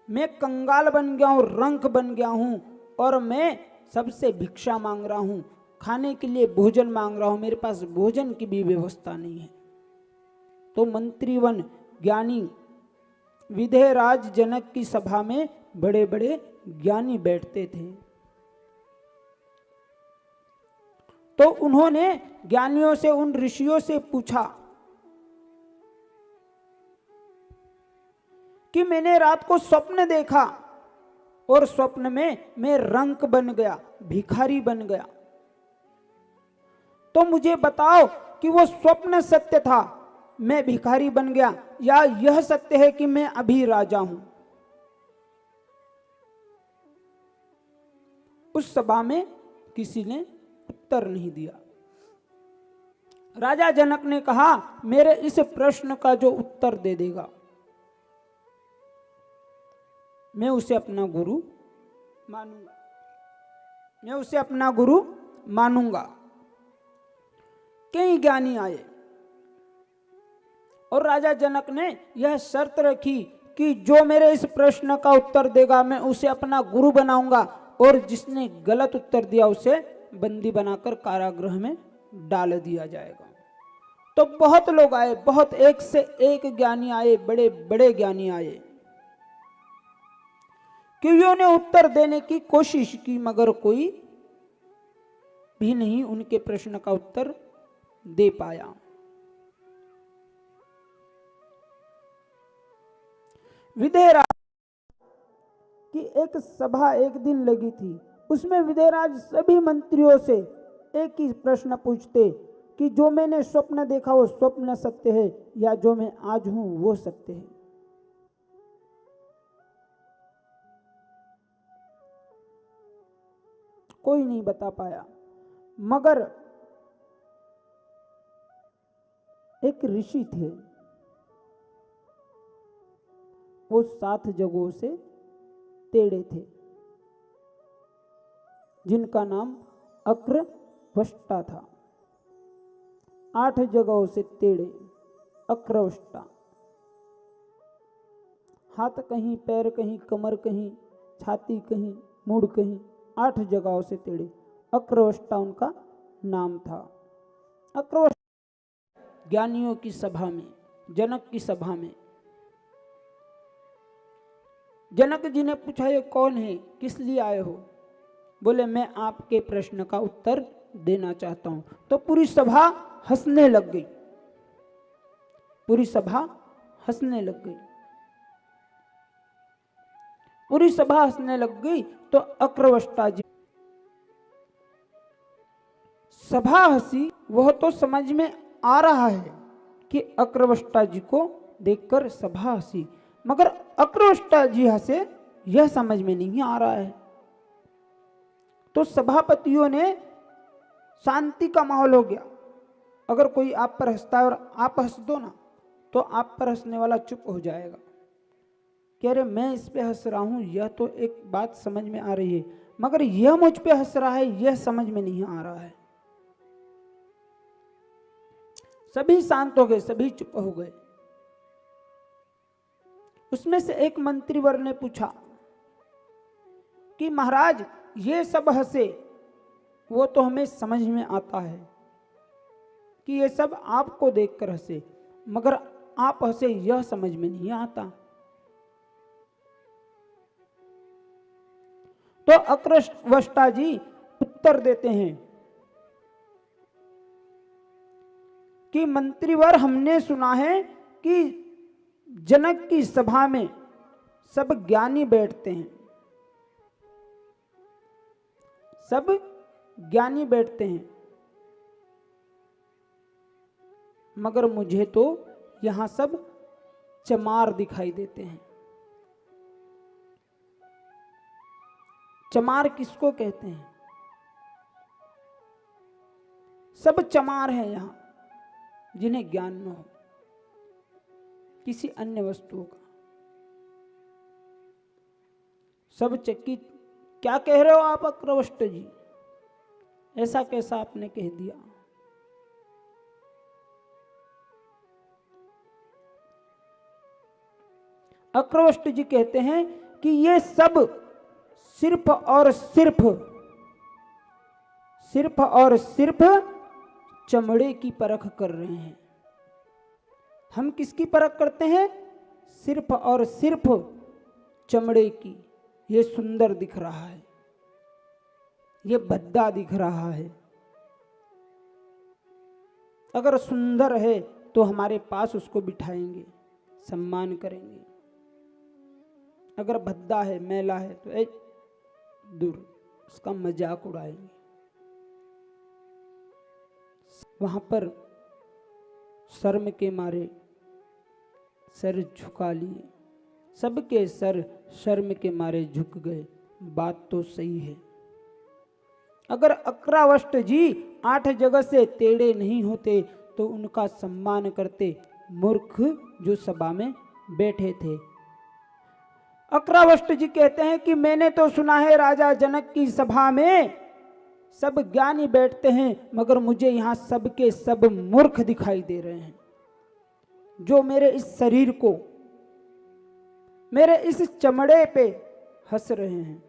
मैं कंगाल बन गया हूं, रंक बन गया हूं, और मैं सबसे भिक्षा मांग रहा हूं, खाने के लिए भोजन मांग रहा हूं, मेरे पास भोजन की भी व्यवस्था नहीं है। तो मंत्रीवन ज्ञानी विदेह राज जनक की सभा में बड़े बड़े ज्ञानी बैठते थे। तो उन्होंने ज्ञानियों से, उन ऋषियों से पूछा कि मैंने रात को स्वप्न देखा और स्वप्न में मैं रंक बन गया, भिखारी बन गया। तो मुझे बताओ कि वो स्वप्न सत्य था, मैं भिखारी बन गया, या यह सत्य है कि मैं अभी राजा हूं? उस सभा में किसी ने उत्तर नहीं दिया। राजा जनक ने कहा, मेरे इस प्रश्न का जो उत्तर दे देगा, मैं उसे अपना गुरु मानूंगा, मैं उसे अपना गुरु मानूंगा। कई ज्ञानी आए और राजा जनक ने यह शर्त रखी कि जो मेरे इस प्रश्न का उत्तर देगा मैं उसे अपना गुरु बनाऊंगा, और जिसने गलत उत्तर दिया उसे बंदी बनाकर कारागृह में डाल दिया जाएगा। तो बहुत लोग आए, बहुत एक से एक ज्ञानी आए, बड़े बड़े ज्ञानी आए, क्योंकि उन्हें उत्तर देने की कोशिश की, मगर कोई भी नहीं उनके प्रश्न का उत्तर दे पाया। विदेहराज की एक सभा एक दिन लगी थी, उसमें विदेहराज सभी मंत्रियों से एक ही प्रश्न पूछते कि जो मैंने स्वप्न देखा वो स्वप्न सत्य है, या जो मैं आज हूं वो सत्य है। कोई नहीं बता पाया। मगर एक ऋषि थे, वो 7 जगहों से टेढ़े थे, जिनका नाम अक्रवष्टा था। 8 जगहों से टेढ़े, अक्रवष्टा। हाथ कहीं, पैर कहीं, कमर कहीं, छाती कहीं, मूड कहीं, 8 जगहों से टेढ़े, अक्रवष्टा उनका नाम था। अक्रवष्टा ज्ञानियों की सभा में, जनक की सभा में, जनक जी ने पूछा, ये कौन है, किस लिए आए हो? बोले, मैं आपके प्रश्न का उत्तर देना चाहता हूं। तो पूरी सभा हंसने लग गई, पूरी सभा हंसने लग गई। पूरी सभा हंसने लग गई। तो अक्रवष्टा जी, सभा हंसी, वह तो समझ में आ रहा है कि अक्रवष्टा जी को देखकर सभा हंसी, मगर अक्रवष्टा जी हंसे यह समझ में नहीं आ रहा है। तो सभापतियों ने, शांति का माहौल हो गया। अगर कोई आप पर हंसता है और आप हंस दो ना, तो आप पर हंसने वाला चुप हो जाएगा कि अरे मैं इस पे हंस रहा हूं, यह तो एक बात समझ में आ रही है, मगर यह मुझ पे हंस रहा है, यह समझ में नहीं आ रहा है। सभी शांत हो गए, सभी चुप हो गए। उसमें से एक मंत्रीवर ने पूछा कि महाराज, ये सब हंसे वो तो हमें समझ में आता है कि ये सब आपको देखकर हंसे, मगर आप हंसे यह समझ में नहीं आता। तो अक्रवष्टा जी उत्तर देते हैं कि मंत्रीवर, हमने सुना है कि जनक की सभा में सब ज्ञानी बैठते हैं, सब ज्ञानी बैठते हैं, मगर मुझे तो यहां सब चमार दिखाई देते हैं। चमार किसको कहते हैं? सब चमार हैं यहां, जिन्हें ज्ञान न हो किसी अन्य वस्तुओं का। सब चकित, क्या कह रहे हो आप अक्रवष्ट जी, ऐसा कैसा आपने कह दिया? अक्रवष्ट जी कहते हैं कि ये सब सिर्फ और सिर्फ चमड़े की परख कर रहे हैं। हम किसकी परख करते हैं? सिर्फ और सिर्फ चमड़े की। ये सुंदर दिख रहा है, ये भद्दा दिख रहा है। अगर सुंदर है तो हमारे पास उसको बिठाएंगे, सम्मान करेंगे। अगर भद्दा है, मैला है, तो दूर, उसका मजाक उड़ाएंगे। वहां पर शर्म के मारे सर झुका लिए, सबके सर शर्म के मारे झुक गए। बात तो सही है। अगर अक्रवष्ट जी 8 जगह से टेढ़े नहीं होते तो उनका सम्मान करते मूर्ख जो सभा में बैठे थे। अक्रवष्ट जी कहते हैं कि मैंने तो सुना है राजा जनक की सभा में सब ज्ञानी बैठते हैं, मगर मुझे यहां सबके सब मूर्ख दिखाई दे रहे हैं, जो मेरे इस शरीर को, मेरे इस चमड़े पे हंस रहे हैं।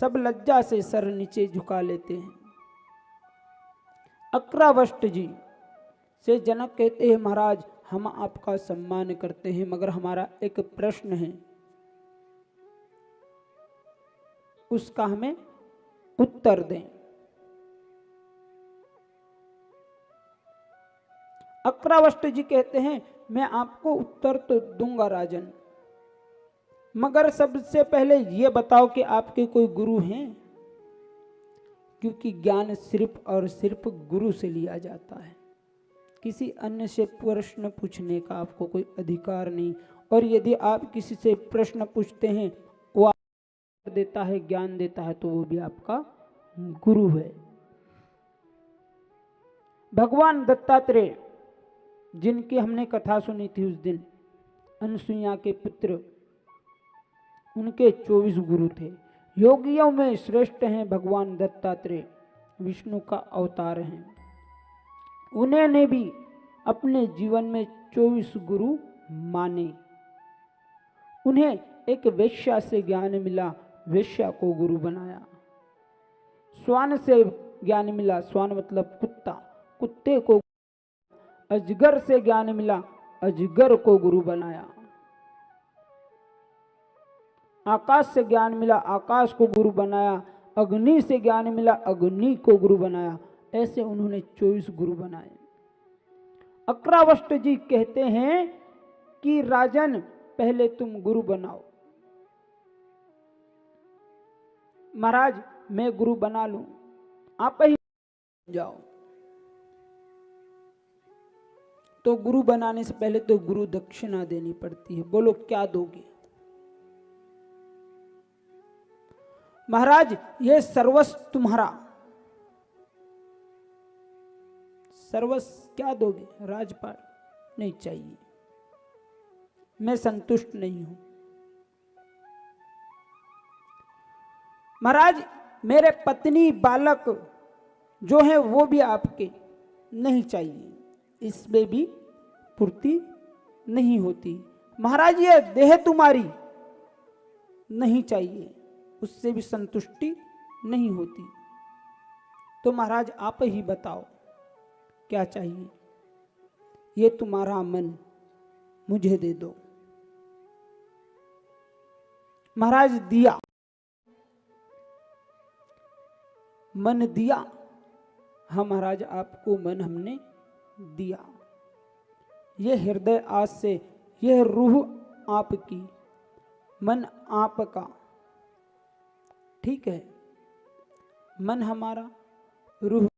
सब लज्जा से सर नीचे झुका लेते हैं। अक्रवष्ट जी से जनक कहते हैं, महाराज हम आपका सम्मान करते हैं, मगर हमारा एक प्रश्न है, उसका हमें उत्तर दें। अक्रवष्ट जी कहते हैं, मैं आपको उत्तर तो दूंगा राजन, मगर सबसे पहले यह बताओ कि आपके कोई गुरु हैं? क्योंकि ज्ञान सिर्फ और सिर्फ गुरु से लिया जाता है, किसी अन्य से प्रश्न पूछने का आपको कोई अधिकार नहीं। और यदि आप किसी से प्रश्न पूछते हैं, वो आपको देता है, ज्ञान देता है, तो वो भी आपका गुरु है। भगवान दत्तात्रेय, जिनकी हमने कथा सुनी थी उस दिन, अनसुईया के पुत्र, उनके 24 गुरु थे। योगियों में श्रेष्ठ हैं भगवान दत्तात्रेय, विष्णु का अवतार हैं। उन्होंने भी अपने जीवन में 24 गुरु माने। उन्हें एक वेश्या से ज्ञान मिला, वेश्या को गुरु बनाया। श्वान से ज्ञान मिला, श्वान मतलब कुत्ता, कुत्ते को। अजगर से ज्ञान मिला, अजगर को गुरु बनाया। आकाश से ज्ञान मिला, आकाश को गुरु बनाया। अग्नि से ज्ञान मिला, अग्नि को गुरु बनाया। ऐसे उन्होंने 24 गुरु बनाए। अक्रवष्ट जी कहते हैं कि राजन, पहले तुम गुरु बनाओ, महाराज मैं गुरु बना लूं, आप ही जाओ। तो गुरु बनाने से पहले तो गुरु दक्षिणा देनी पड़ती है। बोलो क्या दोगे? महाराज ये सर्वस्व तुम्हारा। सर्वस्व क्या दोगे? राजपाट नहीं चाहिए, मैं संतुष्ट नहीं हूं। महाराज मेरे पत्नी बालक जो है वो भी आपके नहीं चाहिए, इसमें भी पूर्ति नहीं होती। महाराज ये देह तुम्हारी नहीं चाहिए, उससे भी संतुष्टि नहीं होती। तो महाराज आप ही बताओ क्या चाहिए? ये तुम्हारा मन मुझे दे दो। महाराज दिया, मन दिया। हाँ महाराज आपको मन हमने दिया। यह हृदय आज से, यह रूह आपकी, मन आपका, ठीक है? मन हमारा, रूह।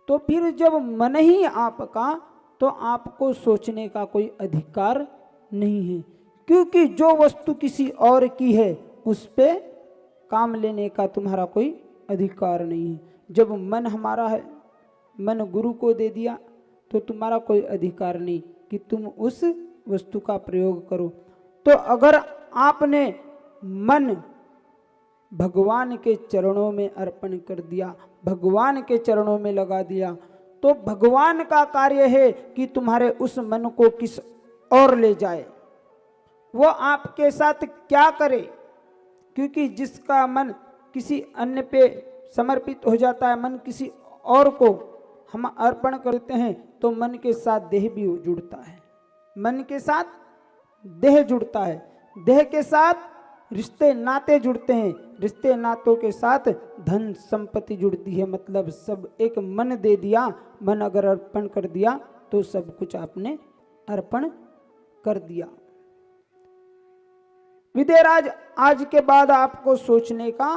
तो फिर जब मन ही आपका, तो आपको सोचने का कोई अधिकार नहीं है, क्योंकि जो वस्तु किसी और की है उस पे काम लेने का तुम्हारा कोई अधिकार नहीं है। जब मन हमारा है, मन गुरु को दे दिया, तो तुम्हारा कोई अधिकार नहीं कि तुम उस वस्तु का प्रयोग करो। तो अगर आपने मन भगवान के चरणों में अर्पण कर दिया, भगवान के चरणों में लगा दिया, तो भगवान का कार्य है कि तुम्हारे उस मन को किस और ले जाए, वो आपके साथ क्या करे। क्योंकि जिसका मन किसी अन्य पे समर्पित हो जाता है, मन किसी और को हम अर्पण करते हैं, तो मन के साथ देह भी जुड़ता है, मन के साथ देह जुड़ता है, देह के साथ रिश्ते नाते जुड़ते हैं, रिश्ते नातों के साथ धन संपत्ति जुड़ती है। मतलब सब एक मन दे दिया, मन अगर अर्पण कर दिया तो सब कुछ आपने अर्पण कर दिया। विदेराज आज के बाद आपको सोचने का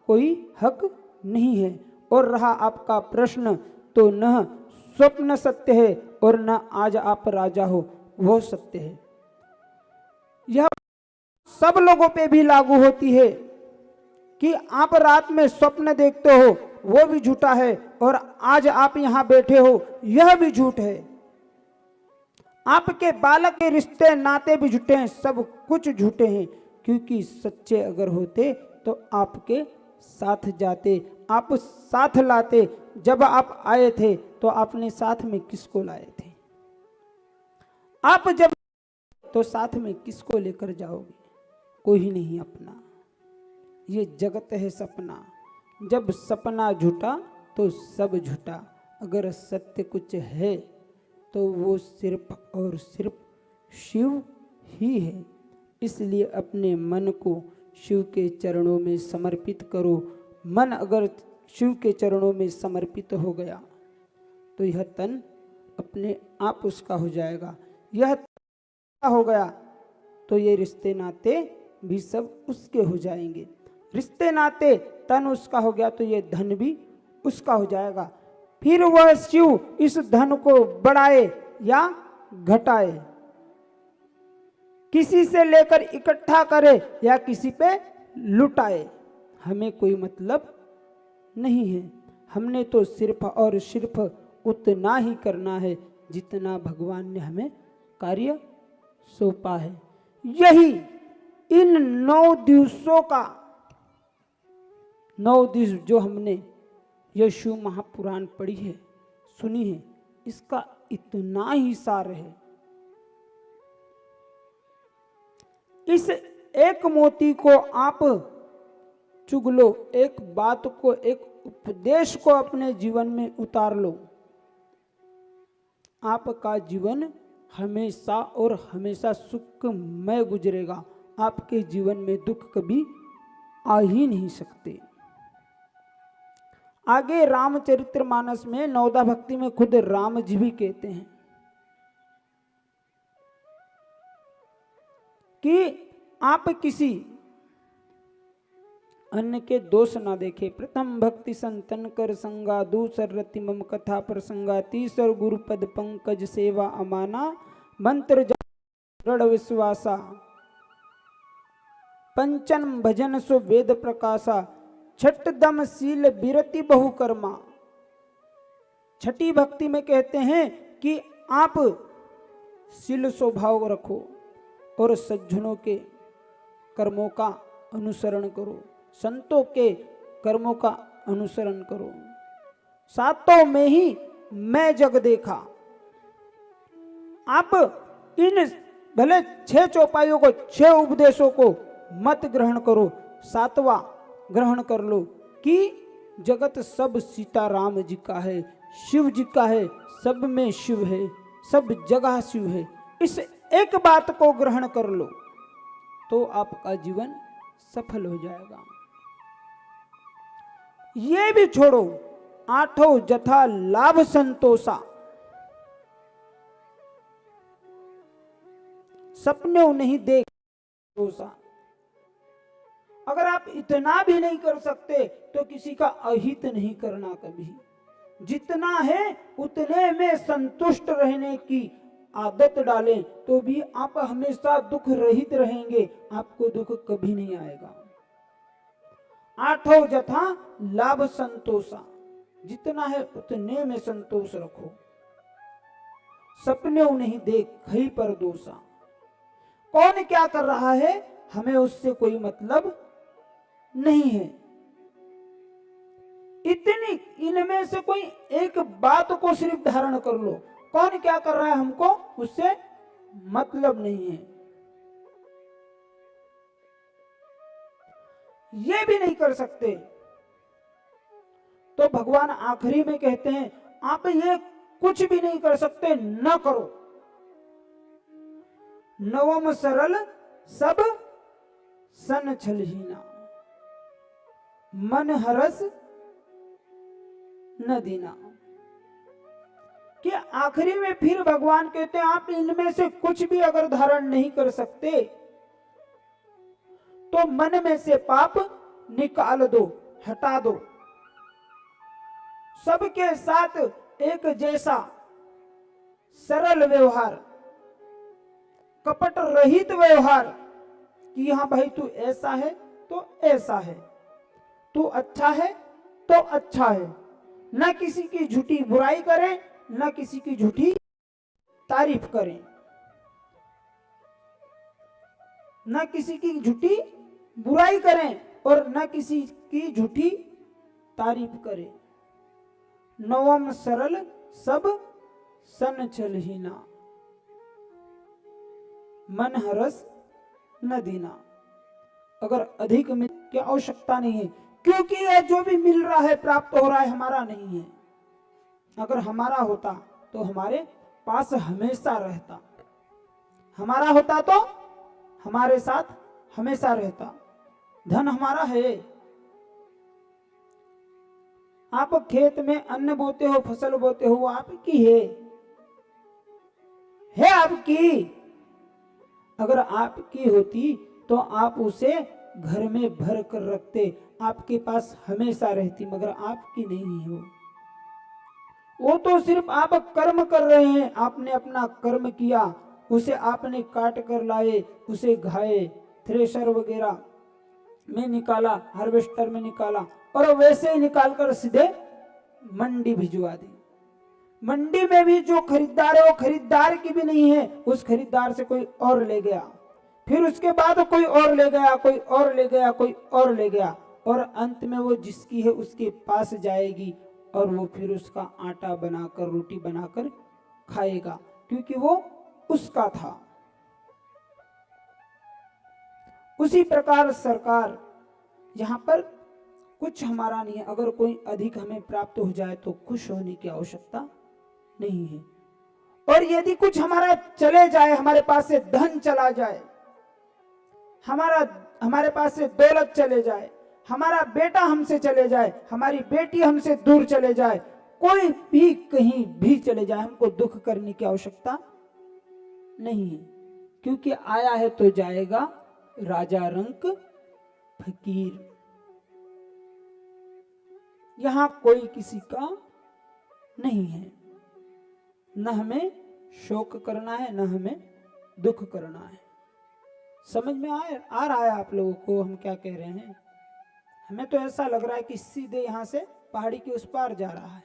कोई हक नहीं है। और रहा आपका प्रश्न, तो न स्वप्न सत्य है और न आज आप राजा हो वो सत्य है। यह सब लोगों पे भी लागू होती है कि आप रात में स्वप्न देखते हो वो भी झूठा है, और आज आप यहां बैठे हो यह भी झूठ है। आपके बालक के रिश्ते नाते भी झूठे हैं, सब कुछ झूठे हैं। क्योंकि सच्चे अगर होते तो आपके साथ जाते, आप साथ लाते। जब आप आए थे तो आपने साथ में किसको लाए थे? आप जब तो साथ में किसको लेकर जाओगे? कोई नहीं अपना। ये जगत है सपना, जब सपना झूठा तो सब झूठा। अगर सत्य कुछ है तो वो सिर्फ और सिर्फ शिव ही है। इसलिए अपने मन को शिव के चरणों में समर्पित करो। मन अगर शिव के चरणों में समर्पित हो गया तो यह तन अपने आप उसका हो जाएगा। यह हो गया तो ये रिश्ते नाते भी सब उसके हो जाएंगे। रिश्ते नाते तन उसका हो गया तो ये धन भी उसका हो जाएगा। फिर वह शिव इस धन को बढ़ाए या घटाए, किसी से लेकर इकट्ठा करे या किसी पे लुटाए, हमें कोई मतलब नहीं है। हमने तो सिर्फ और सिर्फ उतना ही करना है जितना भगवान ने हमें कार्य सौंपा है। यही इन 9 दिवसों का 9 दिवस जो हमने यह शिव महापुराण पढ़ी है, सुनी है, इसका इतना ही सार है। इस एक मोती को आप चुग लो, एक बात को, एक उपदेश को अपने जीवन में उतार लो, आपका जीवन हमेशा और हमेशा सुखमय गुजरेगा। आपके जीवन में दुख कभी आ ही नहीं सकते। आगे रामचरितमानस में नवदा भक्ति में खुद राम जी भी कहते हैं कि आप किसी अन्य के दोष ना देखे। प्रथम भक्ति संतन कर संगा, दूसर रति मम कथा प्रसंगा, तीसर गुरुपद पंकज सेवा अमाना, मंत्र दृढ़ विश्वासा, पंचम भजन सो वेद प्रकाशा, छठ दम शील बिरति बहुकर्मा। छठी भक्ति में कहते हैं कि आप शील स्वभाव रखो और सज्जनों के कर्मों का अनुसरण करो, संतों के कर्मों का अनुसरण करो। सातों में ही मैं जग देखा। आप इन भले 6 चौपाइयों को, 6 उपदेशों को मत ग्रहण करो, 7वां ग्रहण कर लो कि जगत सब सीताराम जी का है, शिव जी का है, सब में शिव है, सब जगह शिव है। इस एक बात को ग्रहण कर लो तो आपका जीवन सफल हो जाएगा। ये भी छोड़ो, 8 जथा लाभ संतोषा, सपने नहीं देख संतोषा। अगर आप इतना भी नहीं कर सकते तो किसी का अहित नहीं करना कभी। जितना है उतने में संतुष्ट रहने की आदत डालें तो भी आप हमेशा दुख रहित रहेंगे, आपको दुख कभी नहीं आएगा। 8 जथा लाभ संतोषा, जितना है उतने में संतोष रखो। सपने नहीं देख खई पर दोषा। कौन क्या कर रहा है हमें उससे कोई मतलब नहीं है। इतनी इनमें से कोई एक बात को सिर्फ धारण कर लो, कौन क्या कर रहा है हमको उससे मतलब नहीं है। ये भी नहीं कर सकते तो भगवान आखिरी में कहते हैं आप ये कुछ भी नहीं कर सकते, न करो। नवम सरल सब सन छलहीना, मन हरस न दीना। कि आखिरी में फिर भगवान कहते हैं आप इनमें से कुछ भी अगर धारण नहीं कर सकते तो मन में से पाप निकाल दो, हटा दो। सबके साथ एक जैसा सरल व्यवहार, कपट रहित व्यवहार कि हाँ भाई तू ऐसा है तो ऐसा है, तू अच्छा है तो अच्छा है। न किसी की झूठी बुराई करें, न किसी की झूठी तारीफ करें, न किसी की झूठी बुराई करें और न किसी की झूठी तारीफ करें। नवम सरल सब सन छलहीना, मन हरस न दीना। अगर अधिक में की आवश्यकता नहीं है, क्योंकि यह जो भी मिल रहा है प्राप्त हो रहा है हमारा नहीं है। अगर हमारा होता तो हमारे पास हमेशा रहता, हमारा होता तो हमारे साथ हमेशा रहता। धन हमारा है। आप खेत में अन्न बोते हो, फसल बोते हो, वो आपकी है आपकी। अगर आपकी होती तो आप उसे घर में भर कर रखते, आपके पास हमेशा रहती, मगर आपकी नहीं है वो तो सिर्फ आप कर्म कर रहे हैं। आपने अपना कर्म किया, उसे आपने काट कर लाए, उसे घाए, थ्रेशर वगैरह में निकाला, हार्वेस्टर में निकाला और वैसे ही निकालकर सीधे मंडी भिजवा दी। मंडी में भी जो खरीदार है वो खरीदार की भी नहीं है, उस खरीदार से कोई और ले गया, फिर उसके बाद कोई और ले गया, कोई और ले गया, कोई और ले गया, और अंत में वो जिसकी है उसके पास जाएगी और वो फिर उसका आटा बनाकर, रोटी बनाकर खाएगा, क्योंकि वो उसका था। उसी प्रकार सरकार, यहाँ पर कुछ हमारा नहीं है। अगर कोई अधिक हमें प्राप्त हो जाए तो खुश होने की आवश्यकता नहीं है, और यदि कुछ हमारा चले जाए, हमारे पास से धन चला जाए, हमारे पास से दौलत चले जाए, हमारा बेटा हमसे चले जाए, हमारी बेटी हमसे दूर चले जाए, कोई भी कहीं भी चले जाए, हमको दुख करने की आवश्यकता नहीं है, क्योंकि आया है तो जाएगा, राजा रंक फकीर। यहाँ कोई किसी का नहीं है। न हमें शोक करना है, न हमें दुख करना है। समझ में आ रहा है आप लोगों को हम क्या कह रहे हैं? हमें तो ऐसा लग रहा है कि सीधे यहां से पहाड़ी के उस पार जा रहा है।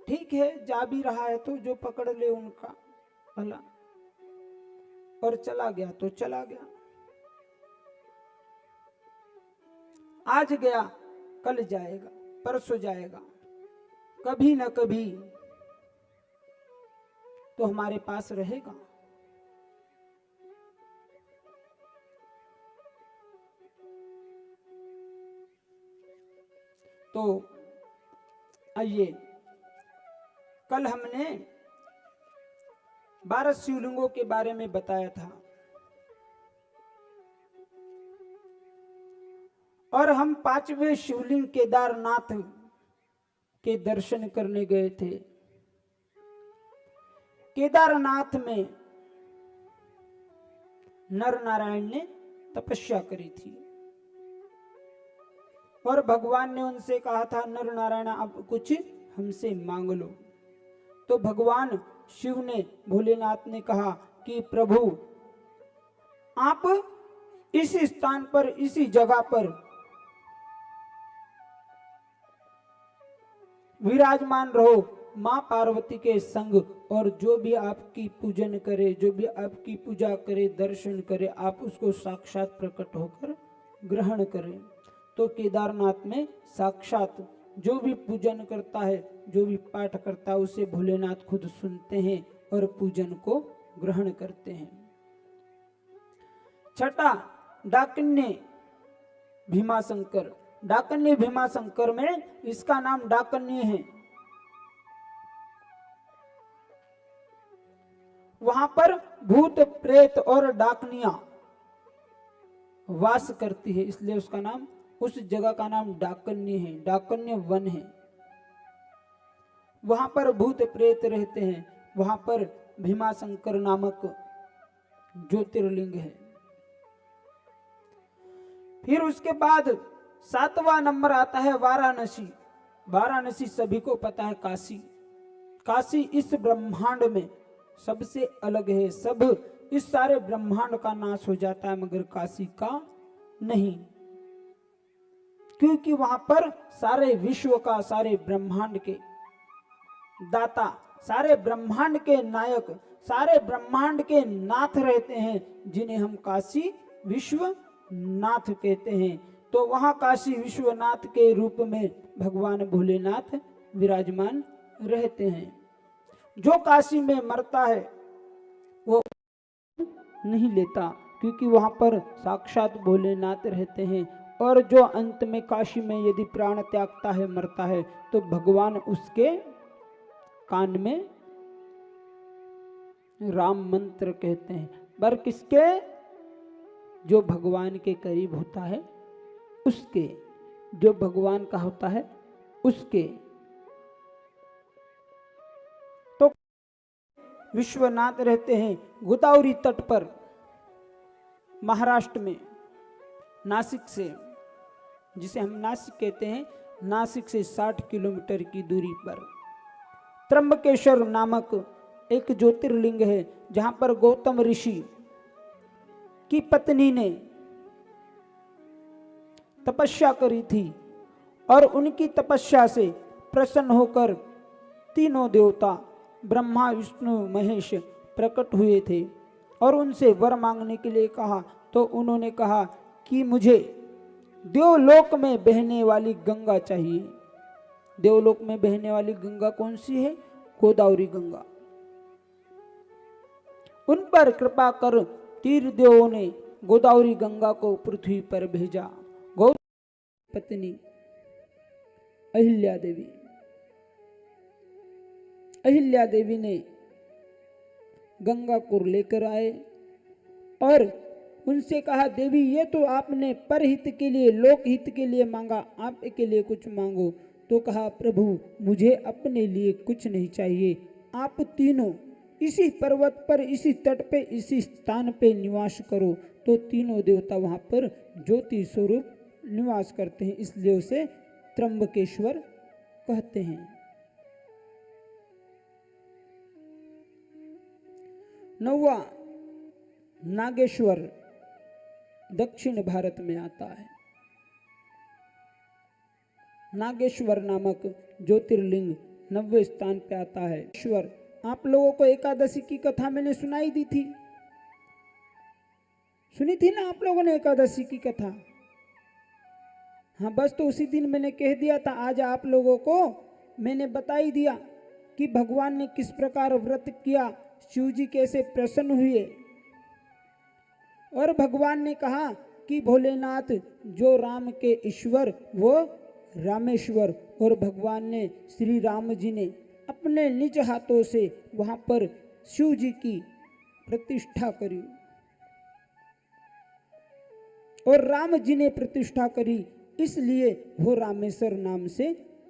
ठीक है, जा भी रहा है तो जो पकड़ ले उनका भला, और चला गया तो चला गया। आज गया कल जाएगा, परसों जाएगा, कभी न कभी तो हमारे पास रहेगा। तो आइए, कल हमने 12 शिवलिंगों के बारे में बताया था और हम 5वें शिवलिंग केदारनाथ के दर्शन करने गए थे। केदारनाथ में नर नारायण ने तपस्या करी थी और भगवान ने उनसे कहा था, नर नारायण आप कुछ हमसे मांग लो। तो भगवान शिव ने, भोलेनाथ ने कहा कि प्रभु आप इस स्थान पर, इसी जगह पर विराजमान रहो मां पार्वती के संग, और जो भी आपकी पूजन करे, जो भी आपकी पूजा करे, दर्शन करे, आप उसको साक्षात प्रकट होकर ग्रहण करें। तो केदारनाथ में साक्षात जो भी पूजन करता है, जो भी पाठ करता है, उसे भोलेनाथ खुद सुनते हैं और पूजन को ग्रहण करते हैं। छठा, डाकन्य भीमाशंकर। डाकन्य भीमाशंकर में इसका नाम डाकन्य है। वहां पर भूत प्रेत और डाकनिया वास करती है, इसलिए उसका नाम, उस जगह का नाम डाकन्य है, डाकन्य वन है। वहां पर भूत प्रेत रहते हैं, वहां पर भीमाशंकर नामक ज्योतिर्लिंग है। फिर उसके बाद 7वां नंबर आता है वाराणसी। वाराणसी सभी को पता है, काशी। काशी इस ब्रह्मांड में सबसे अलग है। सब, इस सारे ब्रह्मांड का नाश हो जाता है मगर काशी का नहीं, क्योंकि वहां पर सारे विश्व का, सारे ब्रह्मांड के दाता, सारे ब्रह्मांड के नायक, सारे ब्रह्मांड के नाथ रहते हैं, जिन्हें हम काशी विश्वनाथ कहते हैं। तो वहां काशी विश्वनाथ के रूप में भगवान भोलेनाथ विराजमान रहते हैं। जो काशी में मरता है वो नहीं लेता, क्योंकि वहां पर साक्षात भोलेनाथ रहते हैं। और जो अंत में काशी में यदि प्राण त्यागता है, मरता है, तो भगवान उसके कान में राम मंत्र कहते हैं। पर किसके? जो भगवान के करीब होता है उसके, जो भगवान का होता है उसके। तो विश्वनाथ रहते हैं गोदावरी तट पर, महाराष्ट्र में, नासिक से, जिसे हम नासिक कहते हैं, नासिक से 60 किलोमीटर की दूरी पर त्र्यंबकेश्वर नामक एक ज्योतिर्लिंग है, जहां पर गौतम ऋषि की पत्नी ने तपस्या करी थी और उनकी तपस्या से प्रसन्न होकर तीनों देवता ब्रह्मा विष्णु महेश प्रकट हुए थे और उनसे वर मांगने के लिए कहा। तो उन्होंने कहा कि मुझे देवलोक में बहने वाली गंगा चाहिए। देवलोक में बहने वाली गंगा कौन सी है? गोदावरी गंगा। उन पर कृपा कर तीर देवों ने गोदावरी गंगा को पृथ्वी पर भेजा। गौतम पत्नी अहिल्या देवी, अहिल्या देवी ने गंगा को लेकर आए और उनसे कहा, देवी ये तो आपने परहित के लिए, लोकहित के लिए मांगा, आप के लिए कुछ मांगो। तो कहा, प्रभु मुझे अपने लिए कुछ नहीं चाहिए, आप तीनों इसी पर्वत पर, इसी तट पे, इसी स्थान पे निवास करो। तो तीनों देवता वहां पर ज्योति स्वरूप निवास करते हैं, इसलिए उसे त्र्यंबकेश्वर कहते हैं। नौवा नागेश्वर दक्षिण भारत में आता है। नागेश्वर नामक ज्योतिर्लिंग 90वें स्थान पे आता है। ईश्वर, आप लोगों को एकादशी की कथा मैंने सुनाई दी थी, सुनी थी ना आप लोगों ने एकादशी की कथा? हाँ, बस तो उसी दिन मैंने कह दिया था। आज आप लोगों को मैंने बता ही दिया कि भगवान ने किस प्रकार व्रत किया, शिव जी कैसे प्रसन्न हुए। और भगवान ने कहा कि भोलेनाथ जो राम के ईश्वर वो रामेश्वर, और भगवान ने श्री राम जी ने अपने निज हाथों से वहां पर शिव जी की प्रतिष्ठा करी, और राम जी ने प्रतिष्ठा करी, इसलिए वो रामेश्वर नाम से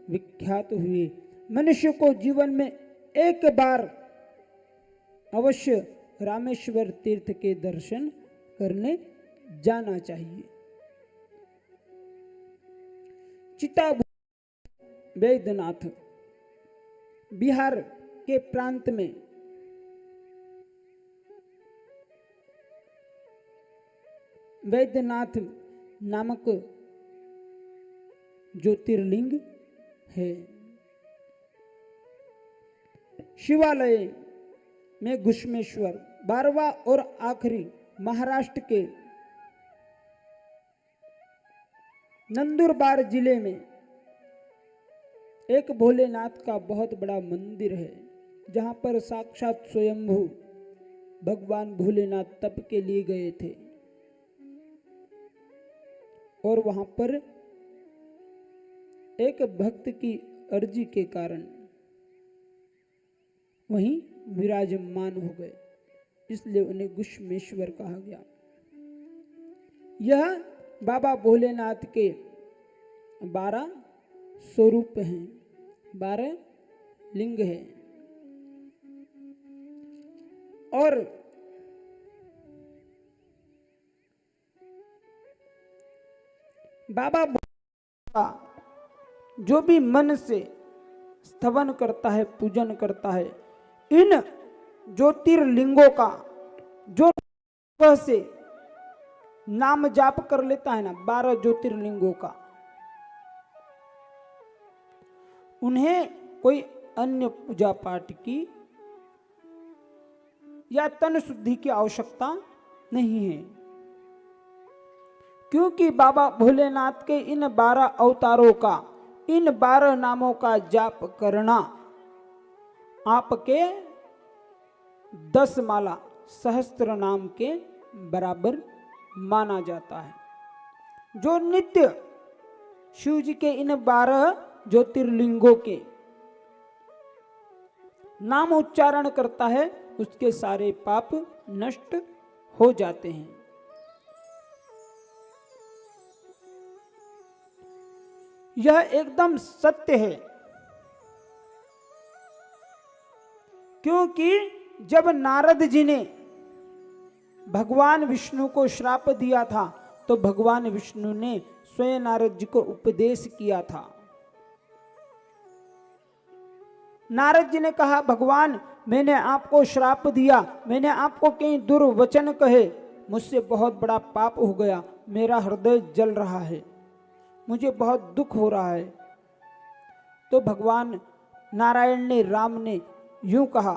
विख्यात हुए। मनुष्य को जीवन में एक बार अवश्य रामेश्वर तीर्थ के दर्शन करने जाना चाहिए। चिता वैद्यनाथ बिहार के प्रांत में वैद्यनाथ नामक ज्योतिर्लिंग है। शिवालय में घुश्मेश्वर 12वां और आखिरी महाराष्ट्र के नंदुरबार जिले में एक भोलेनाथ का बहुत बड़ा मंदिर है, जहां पर साक्षात स्वयंभू भगवान भोलेनाथ तप के लिए गए थे, और वहां पर एक भक्त की अर्जी के कारण वहीं विराजमान हो गए, इसलिए उन्हें घुश्मेश्वर कहा गया। यह बाबा भोलेनाथ के 12 स्वरूप हैं, 12 लिंग हैं। और बाबा का जो भी मन से स्तवन करता है, पूजन करता है, इन ज्योतिर्लिंगों का जो से नाम जाप कर लेता है ना, 12 ज्योतिर्लिंगों का, उन्हें कोई अन्य पूजा पाठ की या तन शुद्धि की आवश्यकता नहीं है, क्योंकि बाबा भोलेनाथ के इन 12 अवतारों का, इन 12 नामों का जाप करना आपके 10 माला सहस्त्र नाम के बराबर माना जाता है। जो नित्य शिव जी के इन 12 ज्योतिर्लिंगों के नाम उच्चारण करता है, उसके सारे पाप नष्ट हो जाते हैं। यह एकदम सत्य है, क्योंकि जब नारद जी ने भगवान विष्णु को श्राप दिया था, तो भगवान विष्णु ने स्वयं नारद जी को उपदेश किया था। नारद जी ने कहा, भगवान मैंने आपको श्राप दिया, मैंने आपको कई दुर्वचन कहे, मुझसे बहुत बड़ा पाप हो गया, मेरा हृदय जल रहा है, मुझे बहुत दुख हो रहा है। तो भगवान नारायण ने, राम ने यूं कहा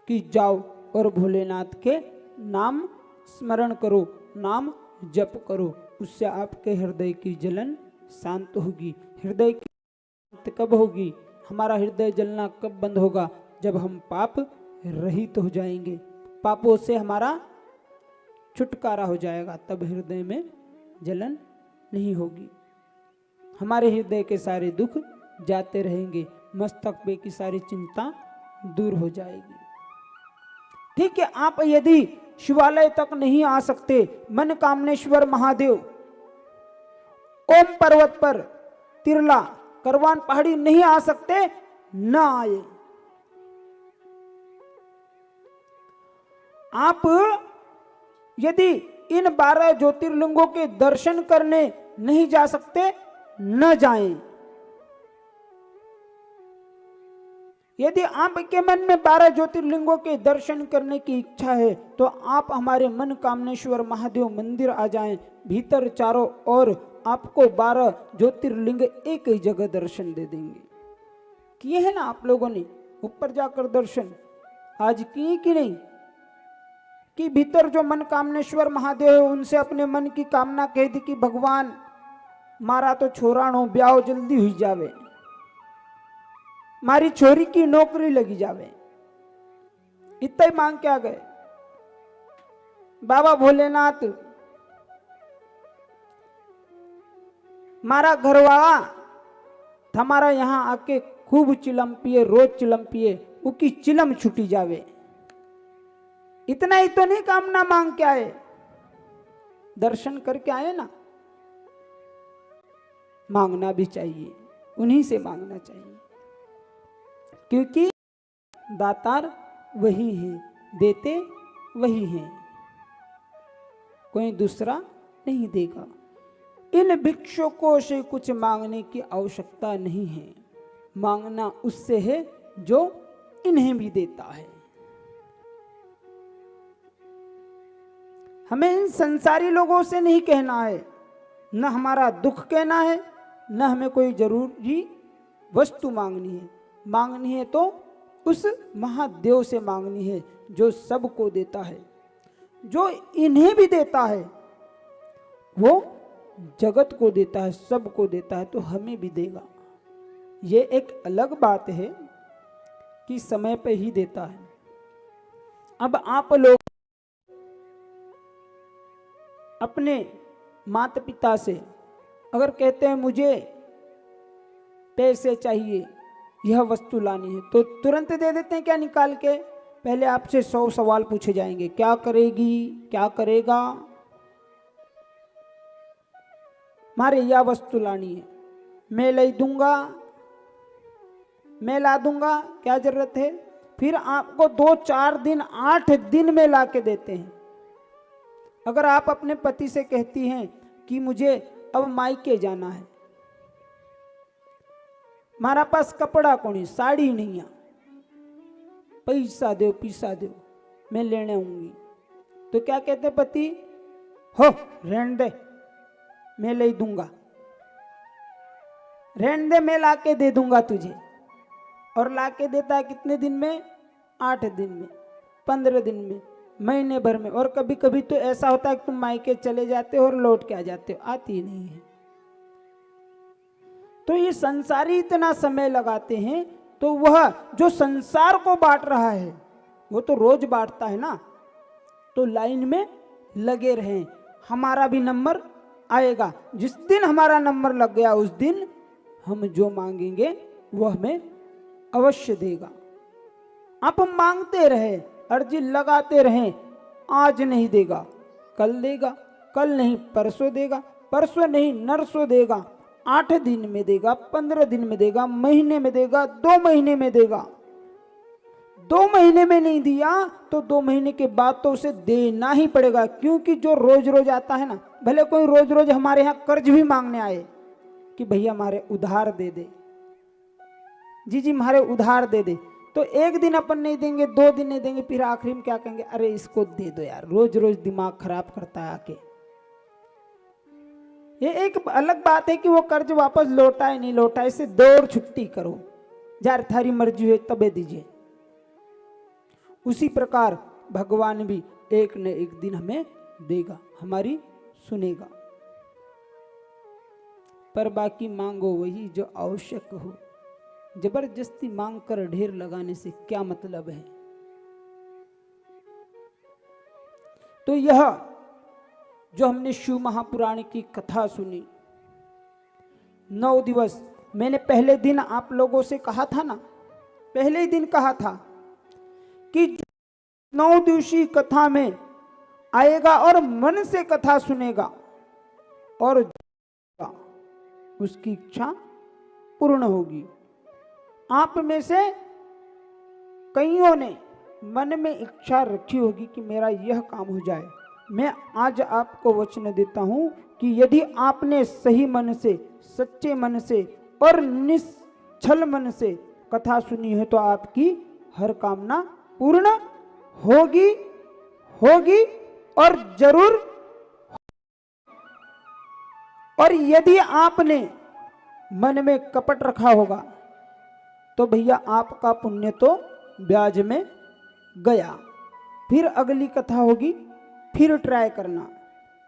कि जाओ और भोलेनाथ के नाम स्मरण करो, नाम जप करो, उससे आपके हृदय की जलन शांत होगी। हृदय की शांत कब होगी? हमारा हृदय जलना कब बंद होगा? जब हम पाप रहित हो जाएंगे, पापों से हमारा छुटकारा हो जाएगा, तब हृदय में जलन नहीं होगी। हमारे हृदय के सारे दुख जाते रहेंगे, मस्तक पे की सारी चिंता दूर हो जाएगी। ठीक है, आप यदि शिवालय तक नहीं आ सकते, मन कामनेश्वर महादेव, ओम पर्वत पर, तिरला, करवान पहाड़ी नहीं आ सकते, ना आए। आप यदि इन 12 ज्योतिर्लिंगों के दर्शन करने नहीं जा सकते, न जाएं। यदि आपके मन में 12 ज्योतिर्लिंगों के दर्शन करने की इच्छा है तो आप हमारे मन कामनेश्वर महादेव मंदिर आ जाएं। भीतर चारों ओर आपको 12 ज्योतिर्लिंग एक ही जगह दर्शन दे देंगे। किए हैं ना आप लोगों ने ऊपर जाकर दर्शन, आज किए कि नहीं? कि भीतर जो मन कामनेश्वर महादेव है उनसे अपने मन की कामना कह दी कि भगवान मारा तो छोराणो ब्याह जल्दी हुई जावे, मारी छोरी की नौकरी लगी जावे, इतना ही मांग के आ गए। बाबा भोलेनाथ मारा घरवाला हमारा यहाँ आके खूब चिलम पिए, रोज चिलम पिए, उसकी चिलम छुटी जावे। इतना ही तो नहीं कामना मांग के आए, दर्शन करके आए ना। मांगना भी चाहिए, उन्हीं से मांगना चाहिए, क्योंकि दातार वही है, देते वही हैं, कोई दूसरा नहीं देगा। इन भिक्षुकों से कुछ मांगने की आवश्यकता नहीं है, मांगना उससे है जो इन्हें भी देता है। हमें इन संसारी लोगों से नहीं कहना है, न हमारा दुख कहना है, न हमें कोई जरूरी वस्तु मांगनी है। मांगनी है तो उस महादेव से मांगनी है जो सबको देता है, जो इन्हें भी देता है, वो जगत को देता है, सबको देता है, तो हमें भी देगा। ये एक अलग बात है कि समय पे ही देता है। अब आप लोग अपने माता पिता से अगर कहते हैं मुझे पैसे चाहिए, यह वस्तु लानी है, तो तुरंत दे देते हैं क्या निकाल के? पहले आपसे 100 सवाल पूछे जाएंगे, क्या करेगी, क्या करेगा, मारे यह वस्तु लानी है, मैं ले दूंगा, मैं ला दूंगा, क्या जरूरत है? फिर आपको 2-4 दिन 8 दिन में ला के देते हैं। अगर आप अपने पति से कहती हैं कि मुझे अब मायके जाना है, मारा पास कपड़ा कोनी, साड़ी नहीं है, पैसा दो, पैसा दो, मैं लेने आऊंगी, तो क्या कहते पति? हो रहने दे, मैं ले दूंगा, रहने दे, मैं लाके दे दूंगा तुझे। और लाके देता है कितने दिन में? 8 दिन में, 15 दिन में, महीने भर में। और कभी कभी तो ऐसा होता है कि तुम मायके चले जाते हो और लौट के आ जाते हो, आती ही नहीं है। तो ये संसारी इतना समय लगाते हैं, तो वह जो संसार को बांट रहा है वो तो रोज बांटता है ना, तो लाइन में लगे रहें, हमारा भी नंबर आएगा। जिस दिन हमारा नंबर लग गया उस दिन हम जो मांगेंगे वह हमें अवश्य देगा। आप मांगते रहे, अर्जी लगाते रहें, आज नहीं देगा कल देगा, कल नहीं परसों देगा, परसों नहीं नरसों देगा, 8 दिन में देगा, 15 दिन में देगा, महीने में देगा, 2 महीने में देगा। 2 महीने में नहीं दिया तो 2 महीने के बाद तो उसे देना ही पड़ेगा, क्योंकि जो रोज रोज आता है ना, भले कोई रोज रोज हमारे यहाँ कर्ज भी मांगने आए कि भैया हमारे उधार दे दे, जी जी हमारे उधार दे दे, तो एक दिन अपन नहीं देंगे, 2 दिन नहीं देंगे, फिर आखिरी में क्या कहेंगे? अरे इसको दे दो यार, रोज रोज दिमाग खराब करता है आके। ये एक अलग बात है कि वो कर्ज वापस लौटा है नहीं लौटा, इसे दौड़ छुट्टी करो, जार थारी मर्जी है तबे दीजिए। उसी प्रकार भगवान भी एक न एक दिन हमें देगा, हमारी सुनेगा। पर बाकी मांगो वही जो आवश्यक हो, जबरदस्ती मांग कर ढेर लगाने से क्या मतलब है? तो यह जो हमने शिव महापुराण की कथा सुनी, 9 दिवस, मैंने पहले दिन आप लोगों से कहा था ना, पहले ही दिन कहा था कि 9 दिवसीय कथा में आएगा और मन से कथा सुनेगा और उसकी इच्छा पूर्ण होगी। आप में से कईयों ने मन में इच्छा रखी होगी कि मेरा यह काम हो जाए, मैं आज आपको वचन देता हूं कि यदि आपने सही मन से, सच्चे मन से और निश्चल मन से कथा सुनी है तो आपकी हर कामना पूर्ण होगी, होगी और जरूर। और यदि आपने मन में कपट रखा होगा तो भैया आपका पुण्य तो ब्याज में गया। फिर अगली कथा होगी, फिर ट्राई करना,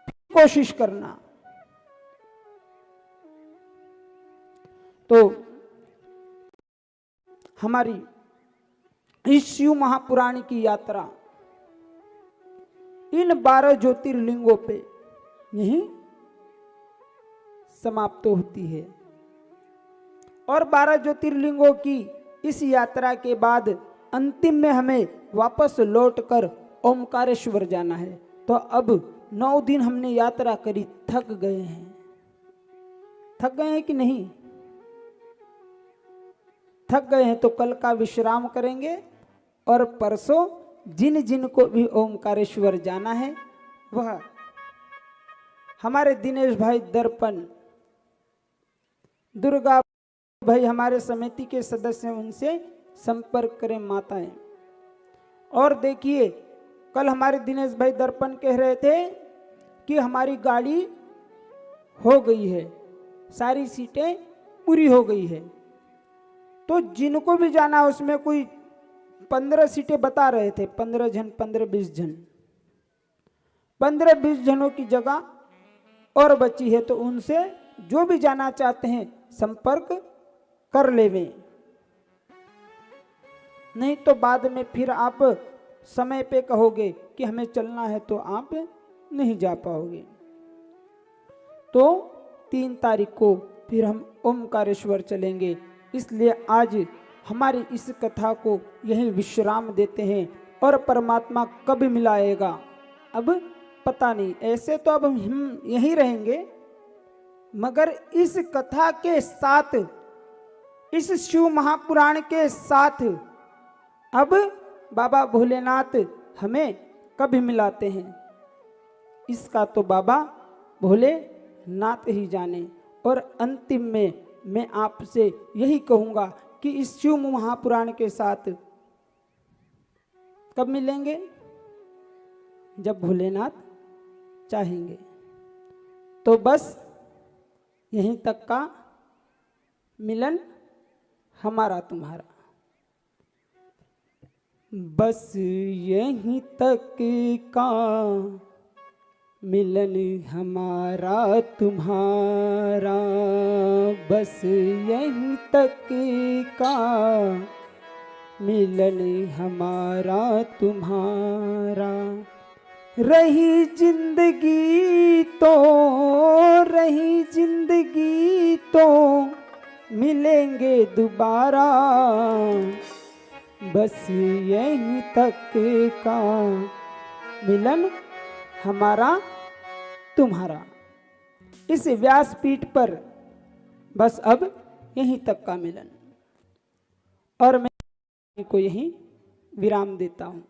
फिर कोशिश करना। तो हमारी इस शिव महापुराण की यात्रा इन 12 ज्योतिर्लिंगों पे यही समाप्त होती है। और 12 ज्योतिर्लिंगों की इस यात्रा के बाद अंतिम में हमें वापस लौटकर ओमकारेश्वर जाना है। तो अब 9 दिन हमने यात्रा करी, थक गए हैं। थक गए हैं कि नहीं? थक गए हैं तो कल का विश्राम करेंगे और परसों जिन जिन को भी ओमकारेश्वर जाना है वह हमारे दिनेश भाई दर्पण, दुर्गा भाई हमारे समिति के सदस्य हैं, उनसे संपर्क करें माताएं। और देखिए कल हमारे दिनेश भाई दर्पण कह रहे थे कि हमारी गाड़ी हो गई है, सारी सीटें पूरी हो गई है। तो जिनको भी जाना उसमें कोई 15 सीटें बता रहे थे, 15 जन, 15-20 जन, 15-20 जनों की जगह और बची है। तो उनसे जो भी जाना चाहते हैं संपर्क कर लेवें, नहीं तो बाद में फिर आप समय पे कहोगे कि हमें चलना है तो आप नहीं जा पाओगे। तो 3 तारीख को फिर हम ओमकारेश्वर चलेंगे। इसलिए आज हमारी इस कथा को यही विश्राम देते हैं। और परमात्मा कब मिलाएगा अब पता नहीं। ऐसे तो अब हम यहीं रहेंगे, मगर इस कथा के साथ, इस शिव महापुराण के साथ अब बाबा भोलेनाथ हमें कब मिलाते हैं इसका तो बाबा भोलेनाथ ही जाने। और अंतिम में मैं आपसे यही कहूँगा कि इस शिव महापुराण के साथ कब मिलेंगे? जब भोलेनाथ चाहेंगे। तो बस यहीं तक का मिलन हमारा तुम्हारा, बस यहीं तक का मिलन हमारा तुम्हारा, बस यहीं तक का मिलन हमारा तुम्हारा। रही जिंदगी तो, रही जिंदगी तो मिलेंगे दोबारा, बस यहीं तक का मिलन हमारा तुम्हारा। इस व्यासपीठ पर बस अब यहीं तक का मिलन। और मैं को यहीं विराम देता हूं।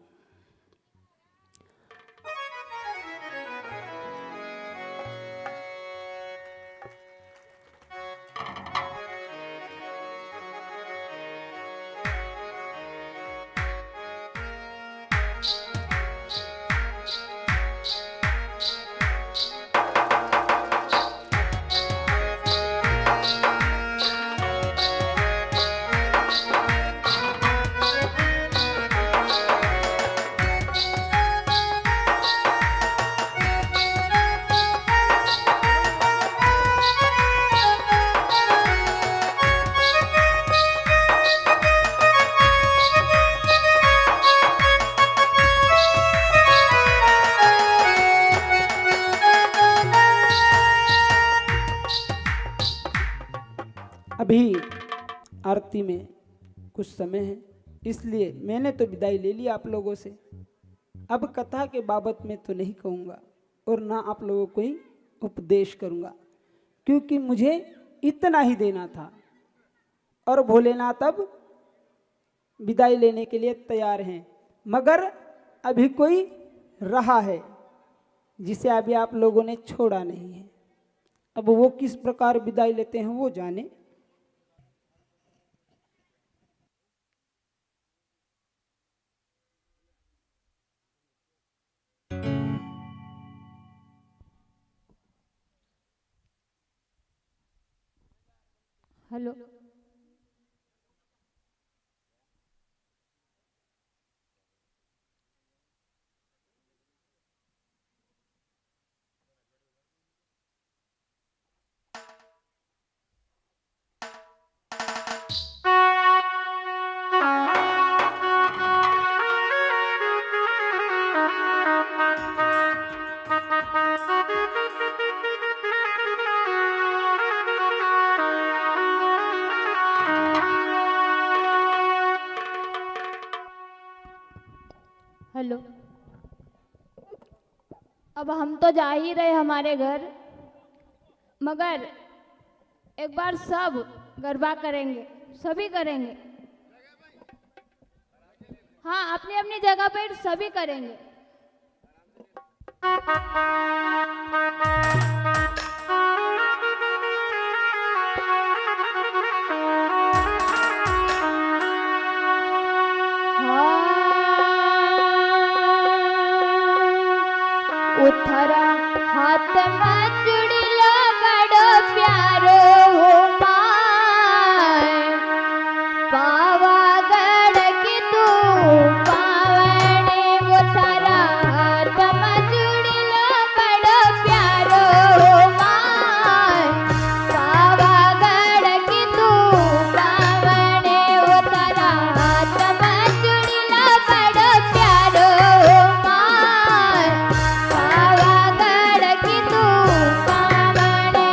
अभी आरती में कुछ समय है, इसलिए मैंने तो विदाई ले ली आप लोगों से। अब कथा के बाबत में तो नहीं कहूँगा और ना आप लोगों को ही उपदेश करूँगा, क्योंकि मुझे इतना ही देना था। और भोलेनाथ अब विदाई लेने के लिए तैयार हैं, मगर अभी कोई रहा है जिसे अभी आप लोगों ने छोड़ा नहीं है। अब वो किस प्रकार विदाई लेते हैं वो जाने। हेलो। हेलो। अब हम तो जा ही रहे हमारे घर, मगर एक बार सब गरबा करेंगे, सभी करेंगे। हाँ, अपनी अपनी जगह पर सभी करेंगे। उथरा हाथ में चुड़िलो बड़ो प्यारो हो माय, पावागढ़ की तू पावने। उथरा हाथ में चुड़िलो बड़ो प्यारो हो माय, पावागढ़ की तू पावने। उथरा हाथ में चुड़िलो बड़ो प्यारो हो माय, पावागढ़ की तू पावने।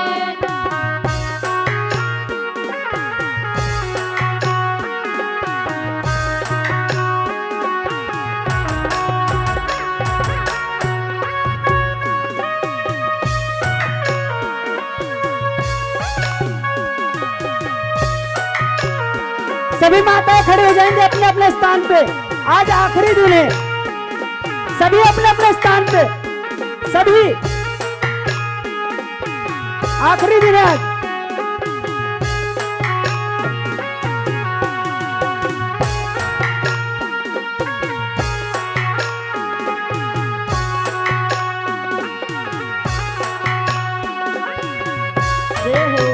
सभी माताएं खड़े हो जाएंगे अपने अपने स्थान पे। आज आखिरी दिन है, सभी अपने अपने स्थान पे, सभी आखिरी दिन है आज। जय हो।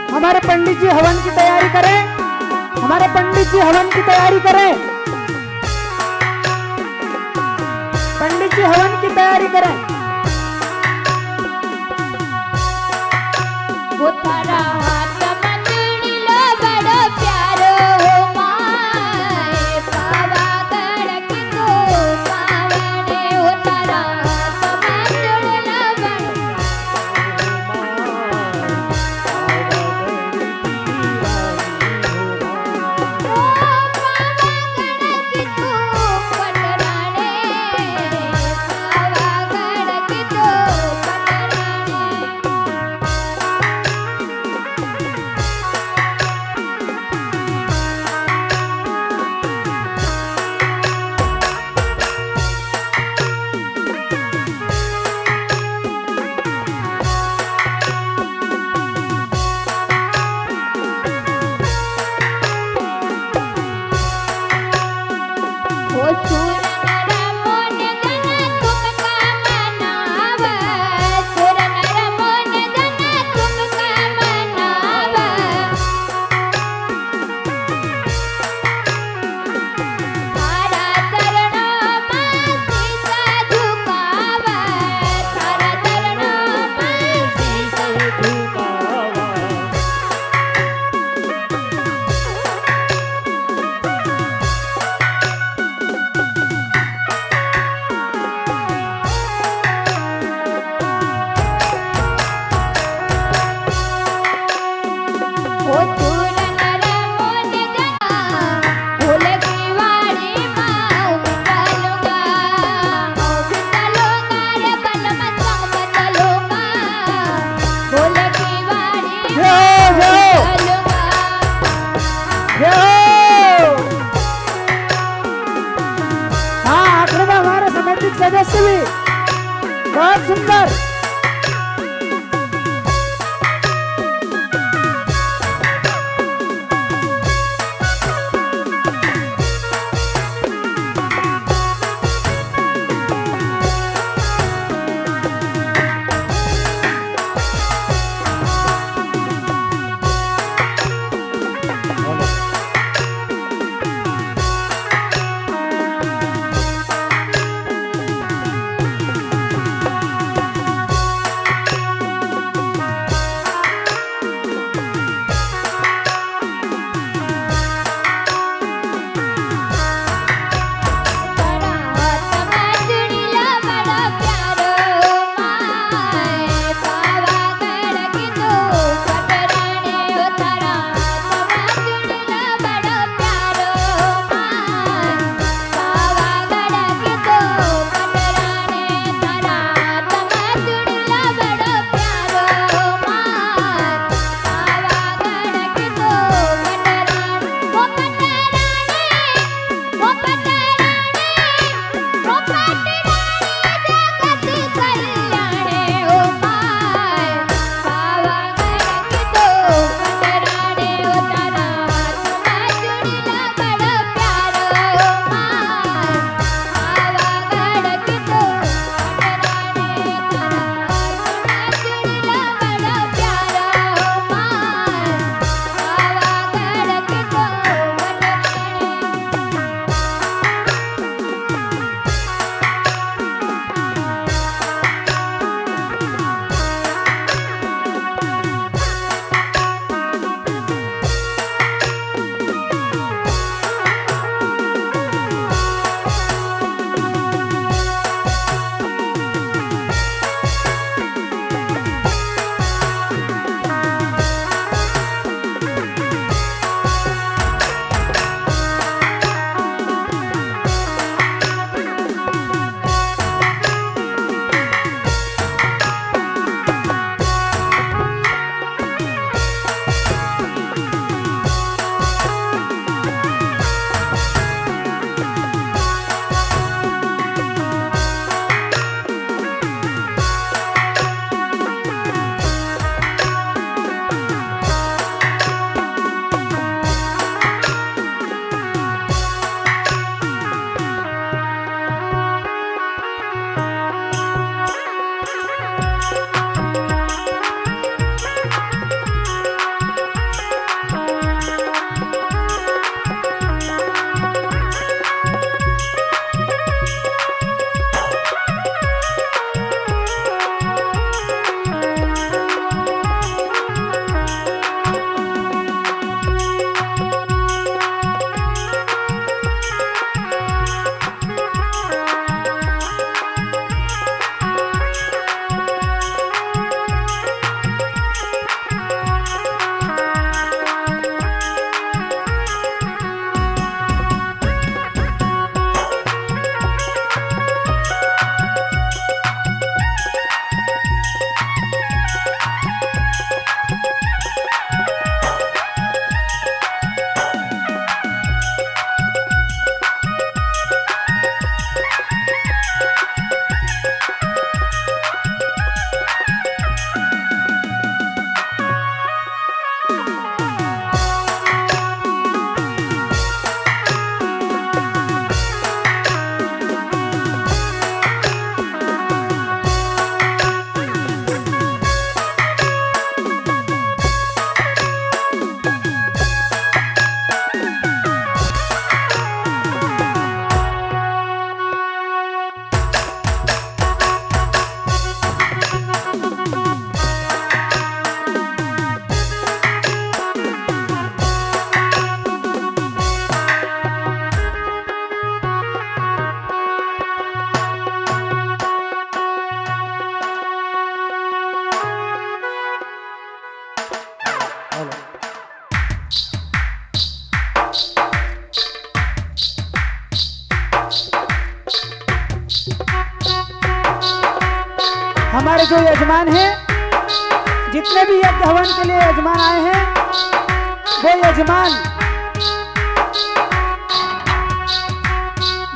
हमारे पंडित जी हवन की तैयारी करें, हमारे पंडित जी हवन की तैयारी करें, पंडित जी हवन की तैयारी करें। उथरा हाथ में चुड़िलो बड़ो प्यारो हो माय, पावागढ़ की तू पावने। उथरा हाथ में चुड़िलो बड़ो पावागढ़ की तू पटराने, पावागढ़ की तू पटराने। हुई, बहुत सुंदर। हमारे जो यजमान हैं, जितने भी यज्ञ हवन के लिए यजमान आए हैं,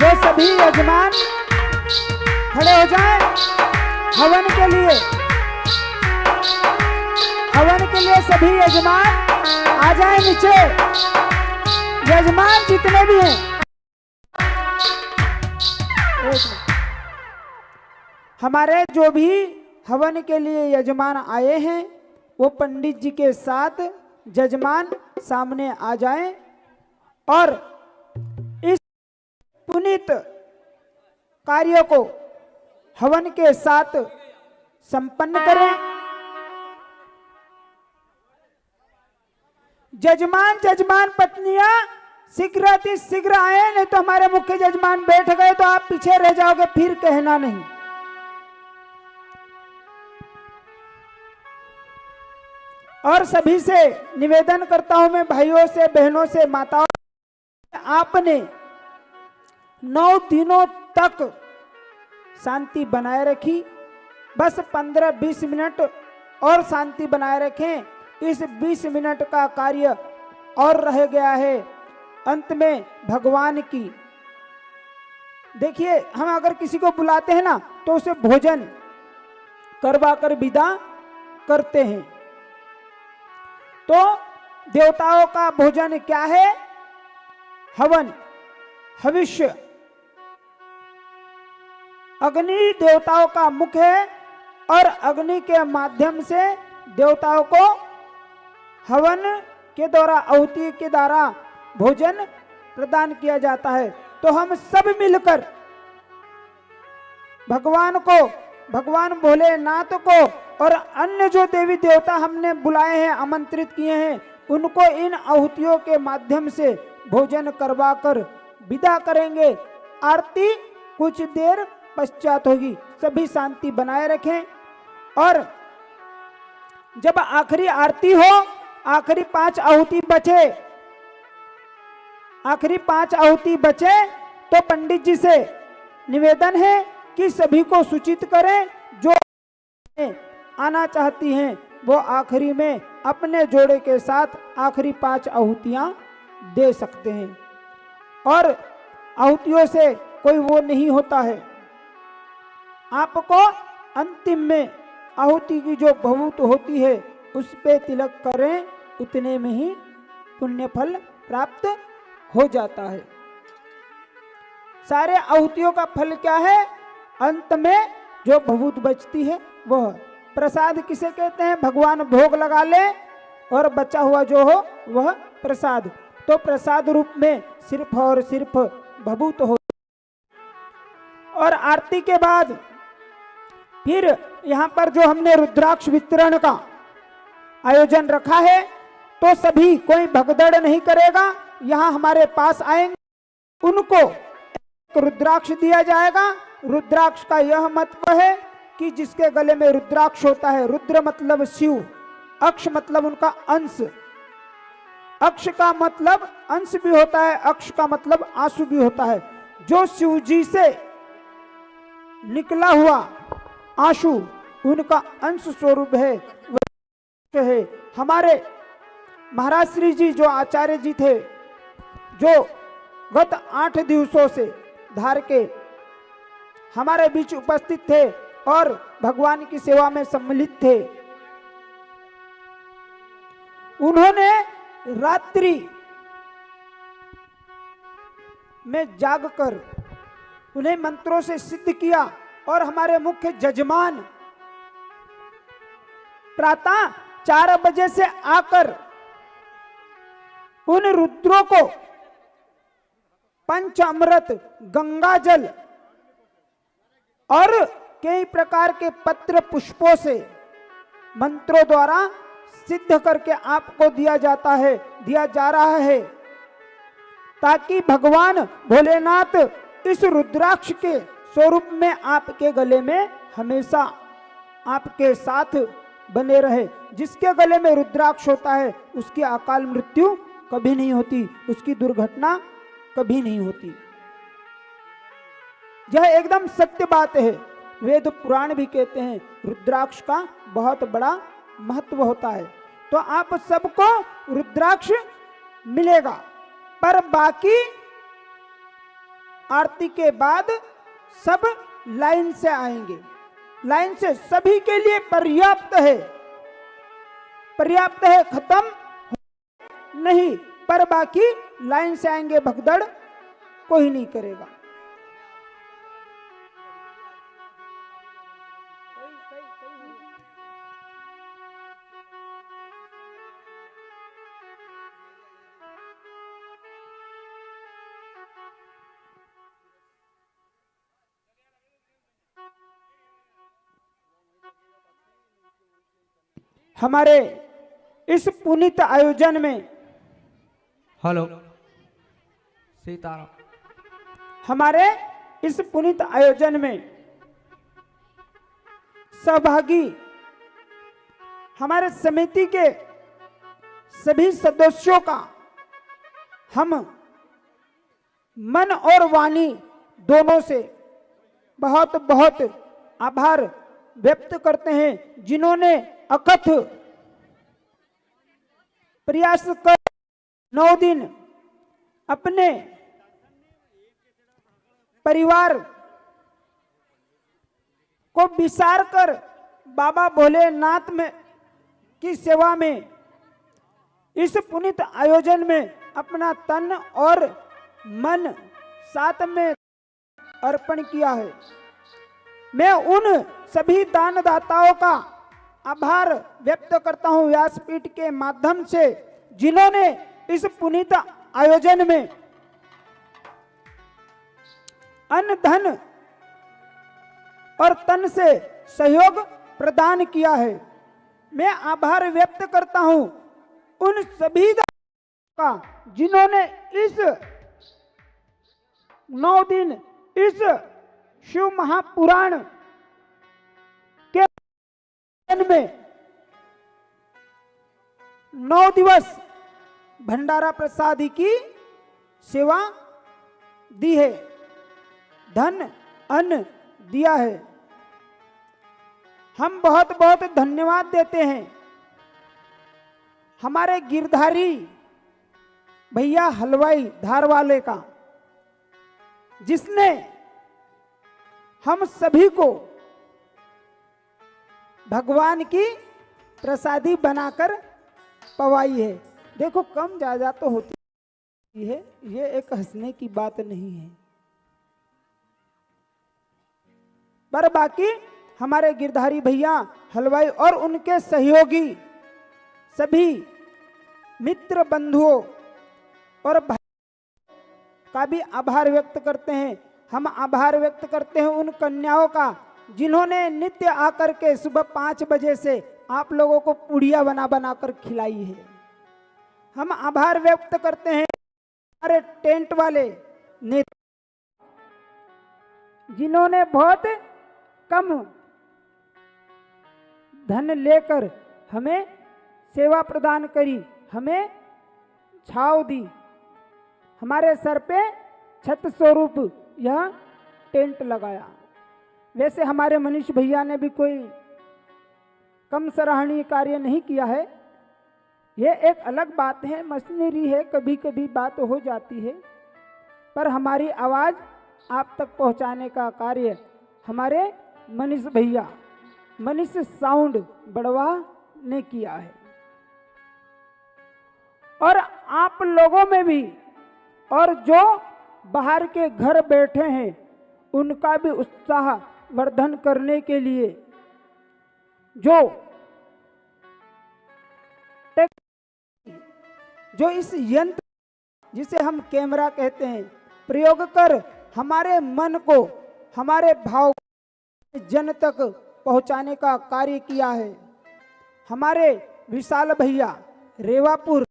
वो सभी यजमान खड़े हो जाएं हवन के लिए। हवन के लिए सभी यजमान आ जाएं नीचे। यजमान जितने भी हैं, हमारे जो भी हवन के लिए यजमान आए हैं वो पंडित जी के साथ जजमान सामने आ जाएं और इस पुनीत कार्य को हवन के साथ संपन्न करें। जजमान पत्नियां शीघ्र आए, नहीं तो हमारे मुख्य जजमान बैठ गए तो आप पीछे रह जाओगे, फिर कहना नहीं। और सभी से निवेदन करता हूं मैं, भाइयों से, बहनों से, माताओं से, आपने 9 दिनों तक शांति बनाए रखी। बस 15-20 मिनट और शांति बनाए रखें। इस 20 मिनट का कार्य और रह गया है। अंत में भगवान की, देखिए हम अगर किसी को बुलाते हैं ना तो उसे भोजन करवा कर विदा करते हैं। तो देवताओं का भोजन क्या है? हवन, हविष्य। अग्नि देवताओं का मुख है और अग्नि के माध्यम से देवताओं को हवन के द्वारा, आहुति के द्वारा भोजन प्रदान किया जाता है। तो हम सब मिलकर भगवान को, भगवान भोलेनाथ को और अन्य जो देवी देवता हमने बुलाए हैं, आमंत्रित किए हैं, उनको इन आहुतियों के माध्यम से भोजन करवाकर विदा करेंगे। आरती कुछ देर पश्चात होगी। सभी शांति बनाए रखें। और जब आखिरी आरती हो, आखिरी 5 आहुति बचे, आखिरी 5 आहुति बचे तो पंडित जी से निवेदन है कि सभी को सूचित करें। जो आना चाहती हैं वो आखिरी में अपने जोड़े के साथ आखिरी 5 आहुतियां दे सकते हैं। और आहुतियों से कोई वो नहीं होता है। आपको अंतिम में आहुति की जो बहुत होती है उस पे तिलक करें, उतने में ही पुण्य फल प्राप्त हो जाता है। सारे आहुतियों का फल क्या है? अंत में जो भभूत बचती है वह प्रसाद किसे कहते हैं? भगवान भोग लगा ले और बचा हुआ जो हो वह प्रसाद। तो प्रसाद रूप में सिर्फ और सिर्फ भभूत हो। और आरती के बाद फिर यहाँ पर जो हमने रुद्राक्ष वितरण का आयोजन रखा है, तो सभी, कोई भगदड़ नहीं करेगा। यहाँ हमारे पास आएंगे, उनको एक रुद्राक्ष दिया जाएगा। रुद्राक्ष का यह महत्व है कि जिसके गले में रुद्राक्ष होता है, रुद्र मतलब शिव, अक्ष मतलब उनका अंश, अक्ष का मतलब अंश भी होता है, अक्ष का मतलब आंसू भी होता है। जो शिव जी से निकला हुआ आंसू उनका अंश स्वरूप है, वह है। हमारे महाराज श्री जी जो आचार्य जी थे, जो गत 8 दिवसों से धार के हमारे बीच उपस्थित थे और भगवान की सेवा में सम्मिलित थे, उन्होंने रात्रि में जागकर उन्हें मंत्रों से सिद्ध किया। और हमारे मुख्य जजमान प्रातः 4 बजे से आकर उन रुद्रों को पंचामृत, गंगा जल और कई प्रकार के पत्र पुष्पों से मंत्रों द्वारा सिद्ध करके आपको दिया जाता है, दिया जा रहा है, ताकि भगवान भोलेनाथ इस रुद्राक्ष के स्वरूप में आपके गले में हमेशा आपके साथ बने रहे। जिसके गले में रुद्राक्ष होता है उसकी अकाल मृत्यु कभी नहीं होती, उसकी दुर्घटना कभी नहीं होती। यह एकदम सत्य बात है। वेद पुराण भी कहते हैं रुद्राक्ष का बहुत बड़ा महत्व होता है। तो आप सबको रुद्राक्ष मिलेगा, पर बाकी आरती के बाद सब लाइन से आएंगे, लाइन से सभी के लिए पर्याप्त है, पर्याप्त है, खत्म नहीं, पर बाकी लाइन से आएंगे, भगदड़ कोई नहीं करेगा। हमारे इस पुनीत आयोजन में हेलो सीताराम। हमारे इस पुनीत आयोजन में सहभागी हमारे समिति के सभी सदस्यों का हम मन और वाणी दोनों से बहुत बहुत आभार व्यक्त करते हैं, जिन्होंने अकथ प्रयास कर 9 दिन अपने परिवार को विसार कर बाबा भोलेनाथ में की सेवा में इस पुनीत आयोजन में अपना तन और मन साथ में अर्पण किया है। मैं उन सभी दानदाताओं का आभार व्यक्त करता हूं व्यासपीठ के माध्यम से, जिन्होंने इस पुनीत आयोजन में अन्न धन और तन से सहयोग प्रदान किया है। मैं आभार व्यक्त करता हूं उन सभी का जिन्होंने इस 9 दिन इस शिव महापुराण के में 9 दिवस भंडारा प्रसादी की सेवा दी है, धन अन्न दिया है। हम बहुत बहुत धन्यवाद देते हैं हमारे गिरधारी भैया हलवाई धार वाले का, जिसने हम सभी को भगवान की प्रसादी बनाकर पवाई है। देखो कम ज्यादा तो होती है, ये एक हंसने की बात नहीं है, पर बाकी हमारे गिरधारी भैया हलवाई और उनके सहयोगी सभी मित्र बंधुओं और भाई का भी आभार व्यक्त करते हैं। हम आभार व्यक्त करते हैं उन कन्याओं का जिन्होंने नित्य आकर के सुबह 5 बजे से आप लोगों को पुड़िया बना बना कर खिलाई है। हम आभार व्यक्त करते हैं हमारे टेंट वाले नेता, जिन्होंने बहुत कम धन लेकर हमें सेवा प्रदान करी, हमें छाव दी, हमारे सर पे छत स्वरूप यह टेंट लगाया। वैसे हमारे मनीष भैया ने भी कोई कम सराहनीय कार्य नहीं किया है, ये एक अलग बात है, मशीनरी है, कभी कभी बात हो जाती है, पर हमारी आवाज आप तक पहुंचाने का कार्य हमारे मनीष भैया, मनीष साउंड बड़वा ने किया है। और आप लोगों में भी, और जो बाहर के घर बैठे हैं उनका भी उत्साह वर्धन करने के लिए जो इस यंत्र जिसे हम कैमरा कहते हैं प्रयोग कर हमारे मन को, हमारे भाव जन तक पहुंचाने का कार्य किया है। हमारे विशाल भैया रेवापुर,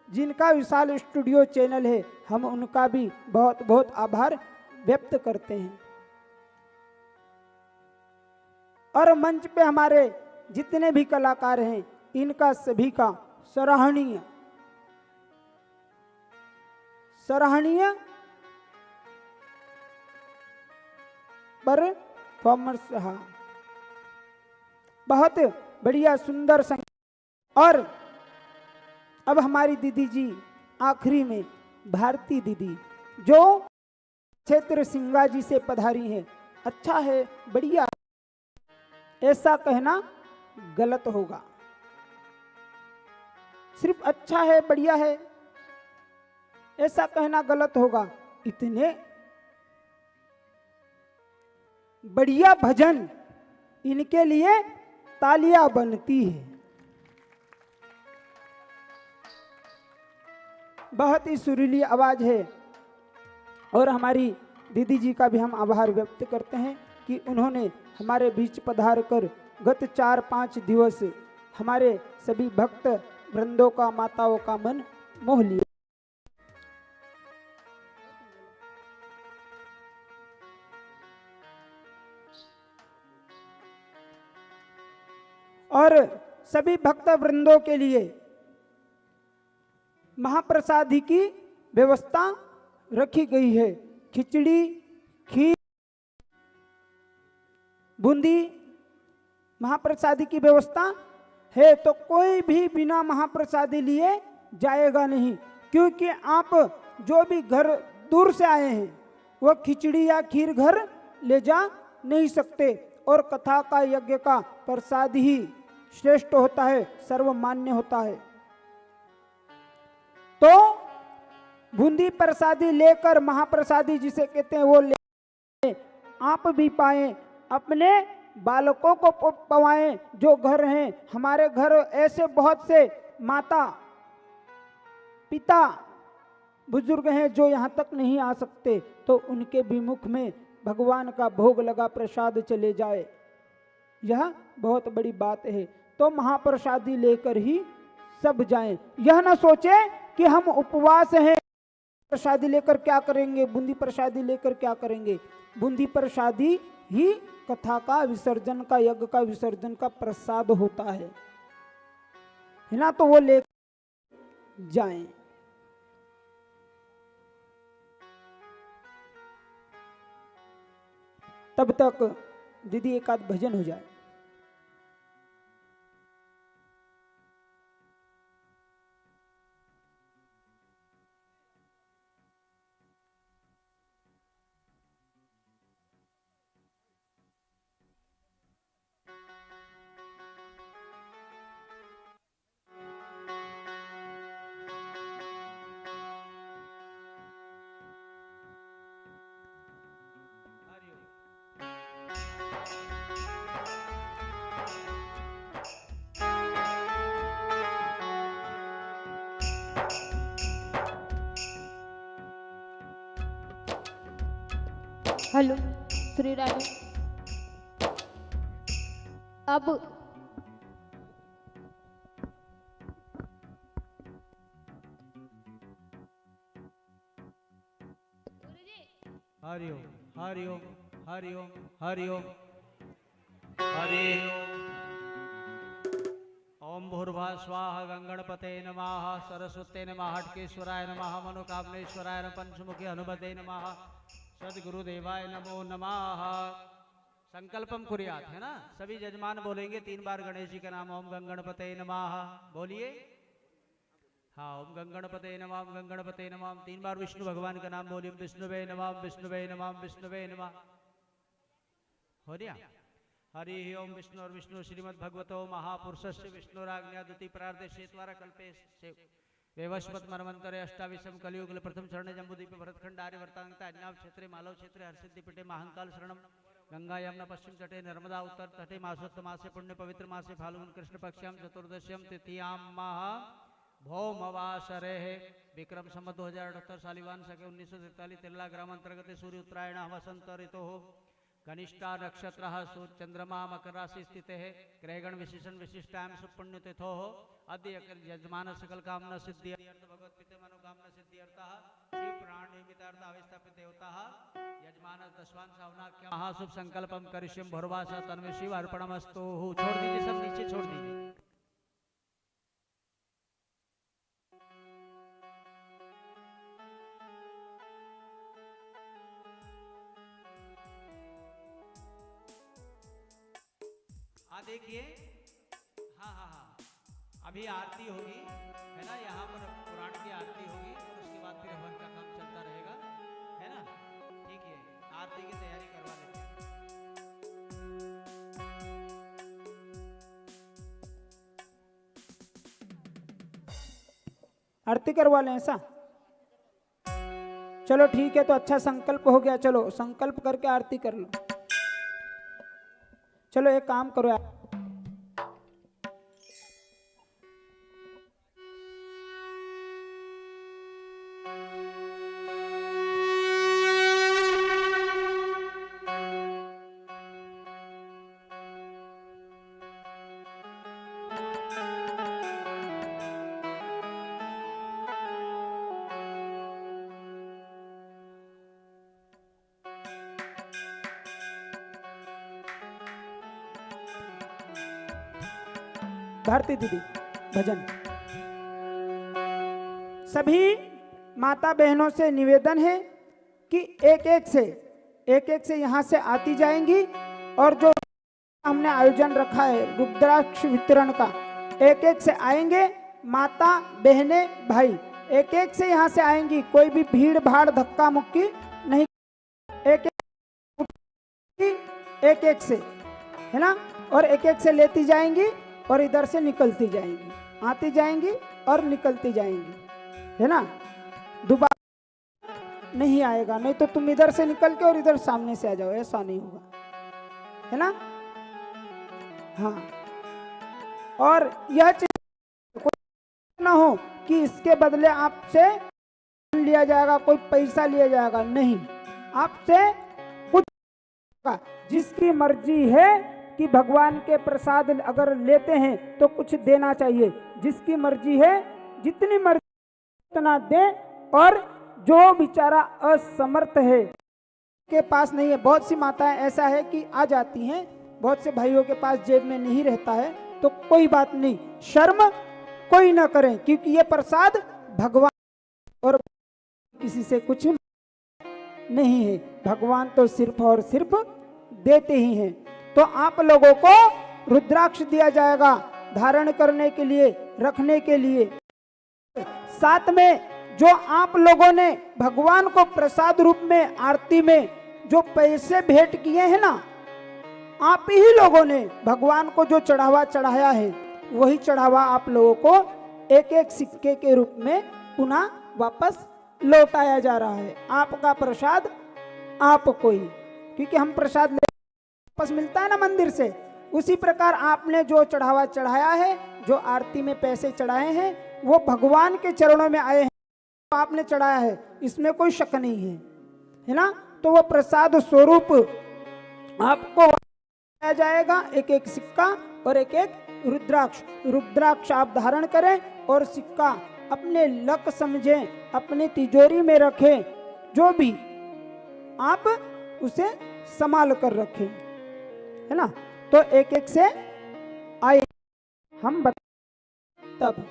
जिनका विशाल स्टूडियो चैनल है, हम उनका भी बहुत बहुत आभार व्यक्त करते हैं। और मंच पे हमारे जितने भी कलाकार हैं, इनका सभी का सराहनीय परफॉर्मेंस रहा, बहुत बढ़िया सुंदर संगीत। और अब हमारी दीदी जी आखिरी में, भारती दीदी जो क्षेत्र सिंगा जी से पधारी हैं, अच्छा है, बढ़िया है, ऐसा कहना गलत होगा। सिर्फ अच्छा है, बढ़िया है, ऐसा कहना गलत होगा। इतने बढ़िया भजन, इनके लिए तालियां बनती है। बहुत ही सुरीली आवाज है और हमारी दीदी जी का भी हम आभार व्यक्त करते हैं कि उन्होंने हमारे बीच पधार कर गत 4-5 दिवस हमारे सभी भक्त वृंदों का, माताओं का मन मोह लिया। और सभी भक्त वृंदों के लिए महाप्रसादी की व्यवस्था रखी गई है। खिचड़ी, खीर, बूंदी, महाप्रसादी की व्यवस्था है। तो कोई भी बिना महाप्रसादी लिए जाएगा नहीं, क्योंकि आप जो भी घर दूर से आए हैं वो खिचड़ी या खीर घर ले जा नहीं सकते। और कथा का, यज्ञ का प्रसाद ही श्रेष्ठ होता है, सर्वमान्य होता है। तो बूंदी प्रसादी लेकर, महाप्रसादी जिसे कहते हैं, वो ले आप भी पाएं, अपने बालकों को पवाएं। जो घर हैं, हमारे घर ऐसे बहुत से माता पिता बुजुर्ग हैं जो यहाँ तक नहीं आ सकते, तो उनके भी मुख में भगवान का भोग लगा प्रसाद चले जाए, यह बहुत बड़ी बात है। तो महाप्रसादी लेकर ही सब जाएं। यह ना सोचे कि हम उपवास हैं, प्रसादी लेकर क्या करेंगे, बूंदी प्रसादी लेकर क्या करेंगे। बूंदी प्रसादी ही कथा का विसर्जन का, यज्ञ का विसर्जन का प्रसाद होता है ना। तो वो ले जाएं। तब तक दीदी एक आध भजन हो जाए। हेलो श्री राधे। अब हरिओम हरिओम हरिओम हरिओम हरि ओम भूर्भुवः स्वाहा गंगणपते नमः सरस्वते नमः हटकेश्वराय नमः मनोकामनेश्वराय नमः पंचमुखी हनुमते नमः सद्गुरुदेवाय नमो नमः। संकल्पम कुर्यात, है ना। सभी जजमान बोलेंगे 3 बार गणेश जी का नाम। ओम गंगणपते नमः बोलिए। हाँ, ओम गंगणपते नमः, ओम गंगणपते नमः। 3 बार विष्णु भगवान का नाम बोलिए। विष्णुवे नमः, विष्णुवे नमः, विष्णुवे नमः। हो गया। हरि ओम विष्णु और विष्णु श्रीमद् भगवतो महापुरुषस्य विष्णुराज्ञा द्वितीय प्रार्धे शेतवारा कल्पे वेवस्वत मन्वन्तरे अष्टाविशम कलियुग प्रथम चरण जम्बूदीप भरतखंड आर्यवर्तांगता अन्याव क्षेत्रे मालव क्षेत्रे हर्षिद्धि पीठे महाकाल शरणम गंगा यमुना पश्चिम तटे नर्मदा उत्तर तटे मासोत्त मासे पुण्य पवित्र मासे फाल्गुन कृष्ण पक्षाम चतुर्दश्यम तिथियाम महा भौमवासरे विक्रम संवत 2078 सालिवान सके 1943 तिल्ला ग्राम अंतर्गत सूर्य उत्तरायण वसंत ऋतु कनिष्ठा नक्षत्र चंद्रमा मकर राशि स्थित है। ग्रहगण विशेषण विशिष्टायाम सुपुण्य तिथो अद्य यजमान सकल कामना सिद्धि भगवत पिते मनोकामना सिद्धि शिव प्राण निमित्तार्थ अवस्थापित देवता यजमान दशवान सावनाख्य महाशुभ संकल्पम करिष्यम भुर्वासा तन्मे शिव अर्पणमस्तु। छोड़ दीजिए, सब नीचे छोड़ दीजिए। देखिए, हाँ हाँ हाँ, अभी आरती होगी, है ना। यहाँ पर पुराण की आरती होगी और उसके बाद फिर हवन का काम चलता रहेगा, है ना। ठीक है, आरती की तैयारी करवा लेते हैं। आरती करवा लें ऐसा? चलो ठीक है, तो अच्छा संकल्प हो गया। चलो संकल्प करके आरती कर लो। चलो एक काम करो यार, भारती दीदी भजन। सभी माता बहनों से निवेदन है कि एक एक से यहाँ से आती जाएंगी, और जो हमने आयोजन रखा है रुद्राक्ष वितरण का, एक से आएंगे माता बहने भाई, एक से यहाँ से आएंगी। कोई भी भीड़ भाड़ धक्का मुक्की नहीं, एक से, है ना? और एक से लेती जाएंगी और इधर से निकलती जाएंगी, आती जाएंगी और निकलती जाएंगी, है ना? दोबारा नहीं आएगा, नहीं तो तुम इधर से निकल के और इधर सामने से आ जाओ, ऐसा नहीं होगा, है ना? हाँ, और यह चीज कोई ना हो कि इसके बदले आपसे लिया जाएगा, कोई पैसा लिया जाएगा, नहीं। आपसे कुछ, जिसकी मर्जी है कि भगवान के प्रसाद अगर लेते हैं तो कुछ देना चाहिए, जिसकी मर्जी है जितनी मर्जी उतना दे, और जो बेचारा असमर्थ है के पास नहीं है, बहुत सी माताएं ऐसा है कि आ जाती हैं, बहुत से भाइयों के पास जेब में नहीं रहता है, तो कोई बात नहीं, शर्म कोई ना करें, क्योंकि ये प्रसाद भगवान और किसी से कुछ नहीं है, भगवान तो सिर्फ और सिर्फ देते ही हैं। तो आप लोगों को रुद्राक्ष दिया जाएगा धारण करने के लिए, रखने के लिए। साथ में जो आप लोगों ने भगवान को प्रसाद रूप में आरती में जो पैसे भेंट किए हैं ना, आप ही लोगों ने भगवान को जो चढ़ावा चढ़ाया है, वही चढ़ावा आप लोगों को एक सिक्के के रूप में पुनः वापस लौटाया जा रहा है। आपका प्रसाद आपको ही, क्योंकि हम प्रसाद वापस मिलता है ना मंदिर से, उसी प्रकार आपने जो चढ़ावा चढ़ाया है, जो आरती में पैसे चढ़ाए हैं, वो भगवान के चरणों में आए हैं, तो आपने चढ़ाया है, इसमें कोई शक नहीं है ना? तो वो प्रसाद स्वरूप आपको दिया जाएगा, एक सिक्का और एक रुद्राक्ष आप धारण करें, और सिक्का अपने लक समझें, अपनी तिजोरी में रखें, जो भी आप उसे संभाल कर रखें, है ना? तो एक से आए हम तब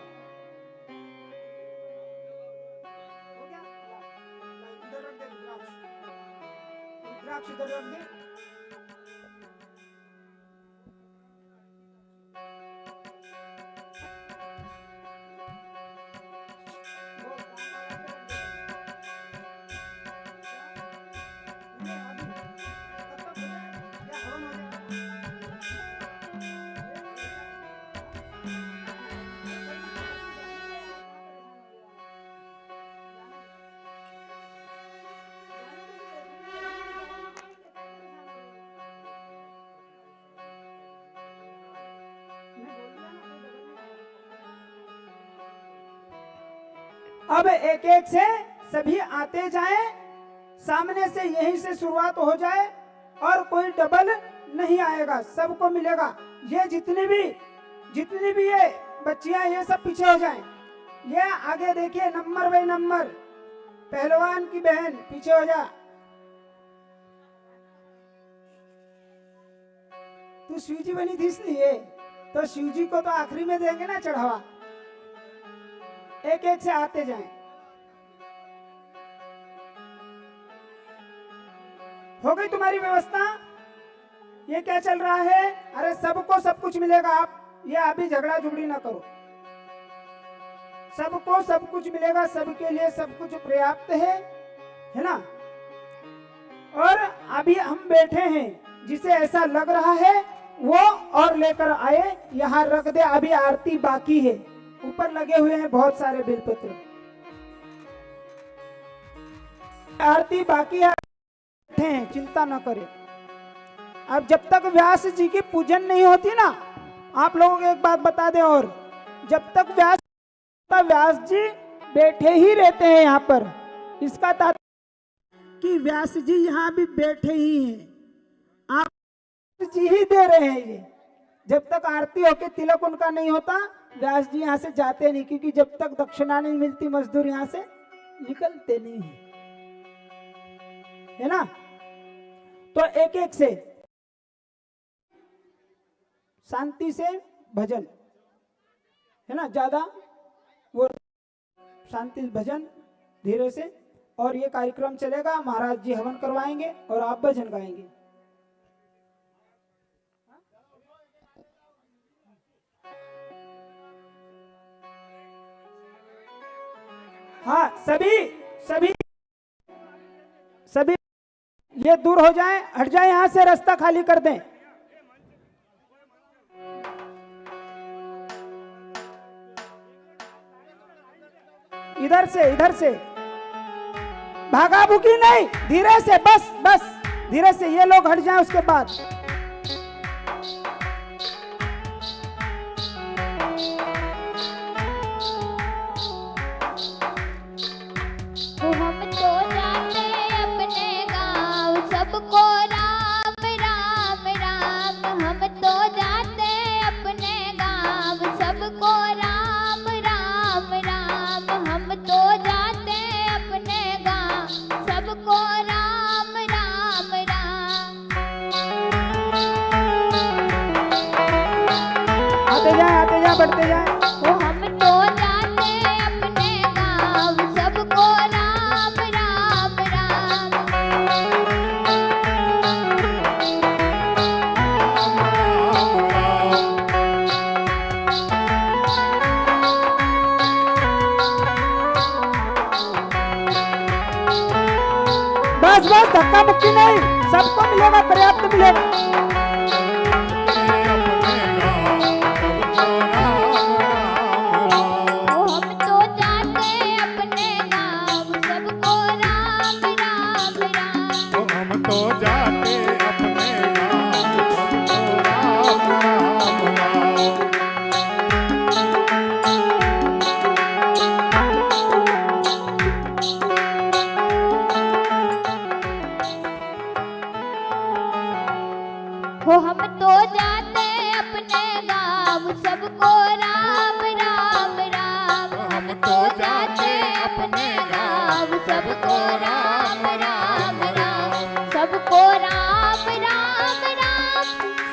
अब एक से सभी आते जाएं, सामने से यहीं से शुरुआत हो जाए, और कोई डबल नहीं आएगा, सबको मिलेगा। ये जितनी भी ये बच्चियां, ये सब पीछे हो जाएं, ये आगे देखिए, नंबर बाई नंबर। पहलवान की बहन पीछे हो जा, तू शिवजी बनी थी इसलिए, तो शिवजी को तो आखिरी में देंगे ना चढ़ावा। एक से आते जाएं। हो गई तुम्हारी व्यवस्था? ये क्या चल रहा है? अरे सबको सब कुछ मिलेगा, आप ये अभी झगड़ा झुगड़ी ना करो, सबको सब कुछ मिलेगा, सबके लिए सब कुछ पर्याप्त है ना? और अभी हम बैठे हैं, जिसे ऐसा लग रहा है वो और लेकर आए, यहाँ रख दे, अभी आरती बाकी है, ऊपर लगे हुए हैं बहुत सारे बेलपत्र। आरती बाकी है, चिंता न करें। अब जब तक व्यास जी की पूजन नहीं होती ना, आप लोगों को एक बात बता दें, और जब तक व्यास जी बैठे ही रहते हैं यहाँ पर, इसका तात्पर्य कि व्यास जी यहाँ भी बैठे ही हैं, आप जी ही दे रहे हैं ये। जब तक आरती होके तिलक उनका नहीं होता, व्यास जी यहाँ से जाते नहीं, क्योंकि जब तक दक्षिणा नहीं मिलती मजदूर यहाँ से निकलते नहीं है ना। तो एक एक से शांति से भजन है ना, ज्यादा वो शांति भजन धीरे से, और ये कार्यक्रम चलेगा। महाराज जी हवन करवाएंगे और आप भजन गाएंगे। हाँ, सभी ये दूर हो जाए, हट जाए, यहां से रास्ता खाली कर दें। इधर से भागा भूकी नहीं, धीरे से, बस धीरे से, ये लोग हट जाएं उसके बाद। हम तो जाते अपने गाँव, सबको राम राम राम। हम तो जाते अपने गाँव, सबको राम राम राम। हम तो जाते अपने गाँव, सबको राम राम राम। आते जाए बढ़ते जाए। हम तो जाते अपने गाँव, सबको राम राम राम। बस धक्का मुक्की नहीं, सबको मिलेगा, पर्याप्त मिलेगा। हम तो जाते अपने गाँव, सबको राम राम राम। हम तो जाते अपने गाँव, सबको राम राम राम। हम तो जाते अपने गाँव, सबको राम राम राम। हम तो जाते अपने गाँव, सबको राम राम राम। सबको राम राम राम।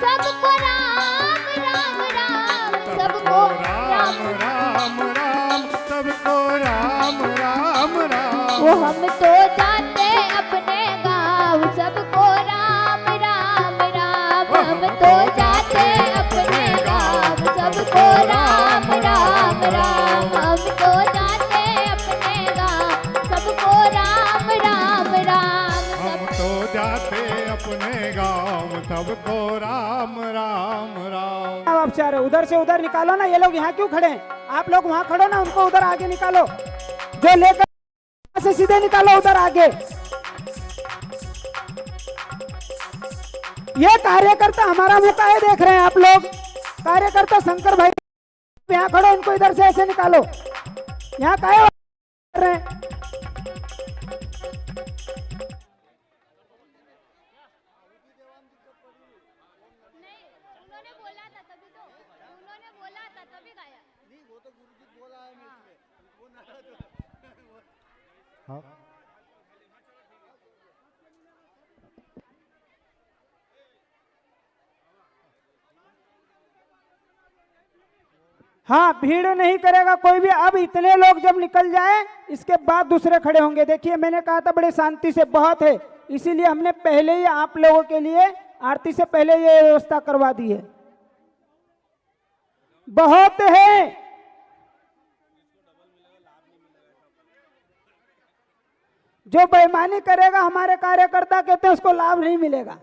सबको राम राम राम। सबको राम राम राम, सबको राम राम राम। हम तो जाते अपने गाँव, सबको राम राम राम। हम तो जाते अपने गाँव, सबको राम राम राम। हम तो जाते अपने गाँव, सबको राम राम राम। हम तो जाते अपने गाँव, सबको राम राम राम। अब आप चाह रहे उधर से उधर निकालो ना, ये लोग यहाँ क्यों खड़े हैं? आप लोग वहाँ खड़ो ना, उनको उधर आगे निकालो, जो लेकर से सीधे निकालो उधर आगे। ये कार्यकर्ता हमारा मौका है, देख रहे हैं आप लोग, कार्यकर्ता शंकर भाई यहाँ खड़ो, इनको इधर से ऐसे निकालो। यहाँ काहे कर रहे हैं? उन्होंने बोला था तभी तो, उन्होंने बोला था तभी गाया। नहीं, वो तो गुरुजी बोला है मैं इसलिए वो नाराज हो। हाँ, भीड़ नहीं करेगा कोई भी। अब इतने लोग जब निकल जाए, इसके बाद दूसरे खड़े होंगे। देखिए, मैंने कहा था बड़े शांति से, बहुत है, इसीलिए हमने पहले ही आप लोगों के लिए आरती से पहले ये व्यवस्था करवा दी है। बहुत है, जो बेईमानी करेगा हमारे कार्यकर्ता कहते हैं उसको लाभ नहीं मिलेगा।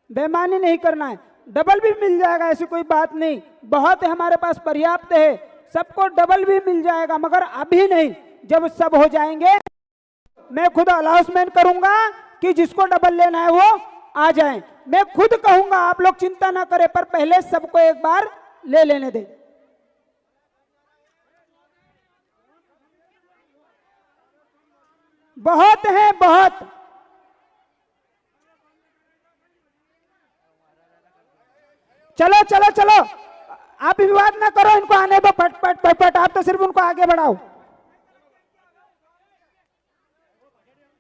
बेईमानी नहीं करना है। डबल भी मिल जाएगा, ऐसी कोई बात नहीं, बहुत है हमारे पास, पर्याप्त है, सबको डबल भी मिल जाएगा, मगर अभी नहीं, जब सब हो जाएंगे मैं खुद अनाउंसमेंट करूंगा कि जिसको डबल लेना है वो आ जाए। मैं खुद कहूंगा, आप लोग चिंता ना करें, पर पहले सबको एक बार ले लेने दें। बहुत है, बहुत। चलो चलो चलो, आप विवाद ना करो, इनको आने दो, फट फट फट फट, आप तो सिर्फ उनको आगे बढ़ाओ,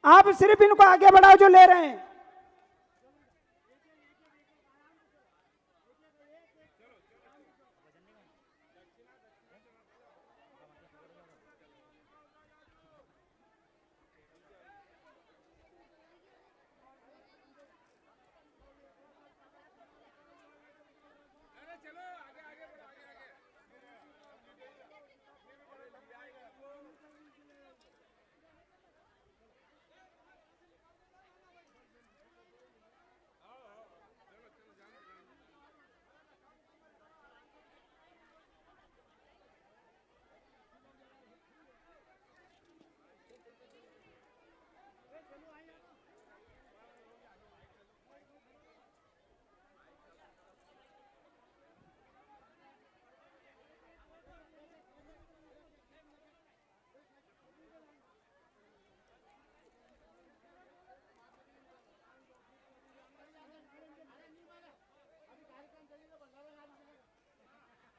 आप सिर्फ इनको आगे बढ़ाओ जो ले रहे हैं।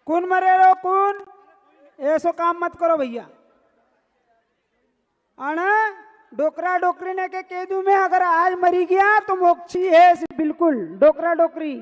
कौन मरे रो कौन, ऐसो काम मत करो भैया। आना डोकरा डोकरी ने के केदू में अगर आज मरी गया तो मोक्षी है बिल्कुल, डोकरा डोकरी।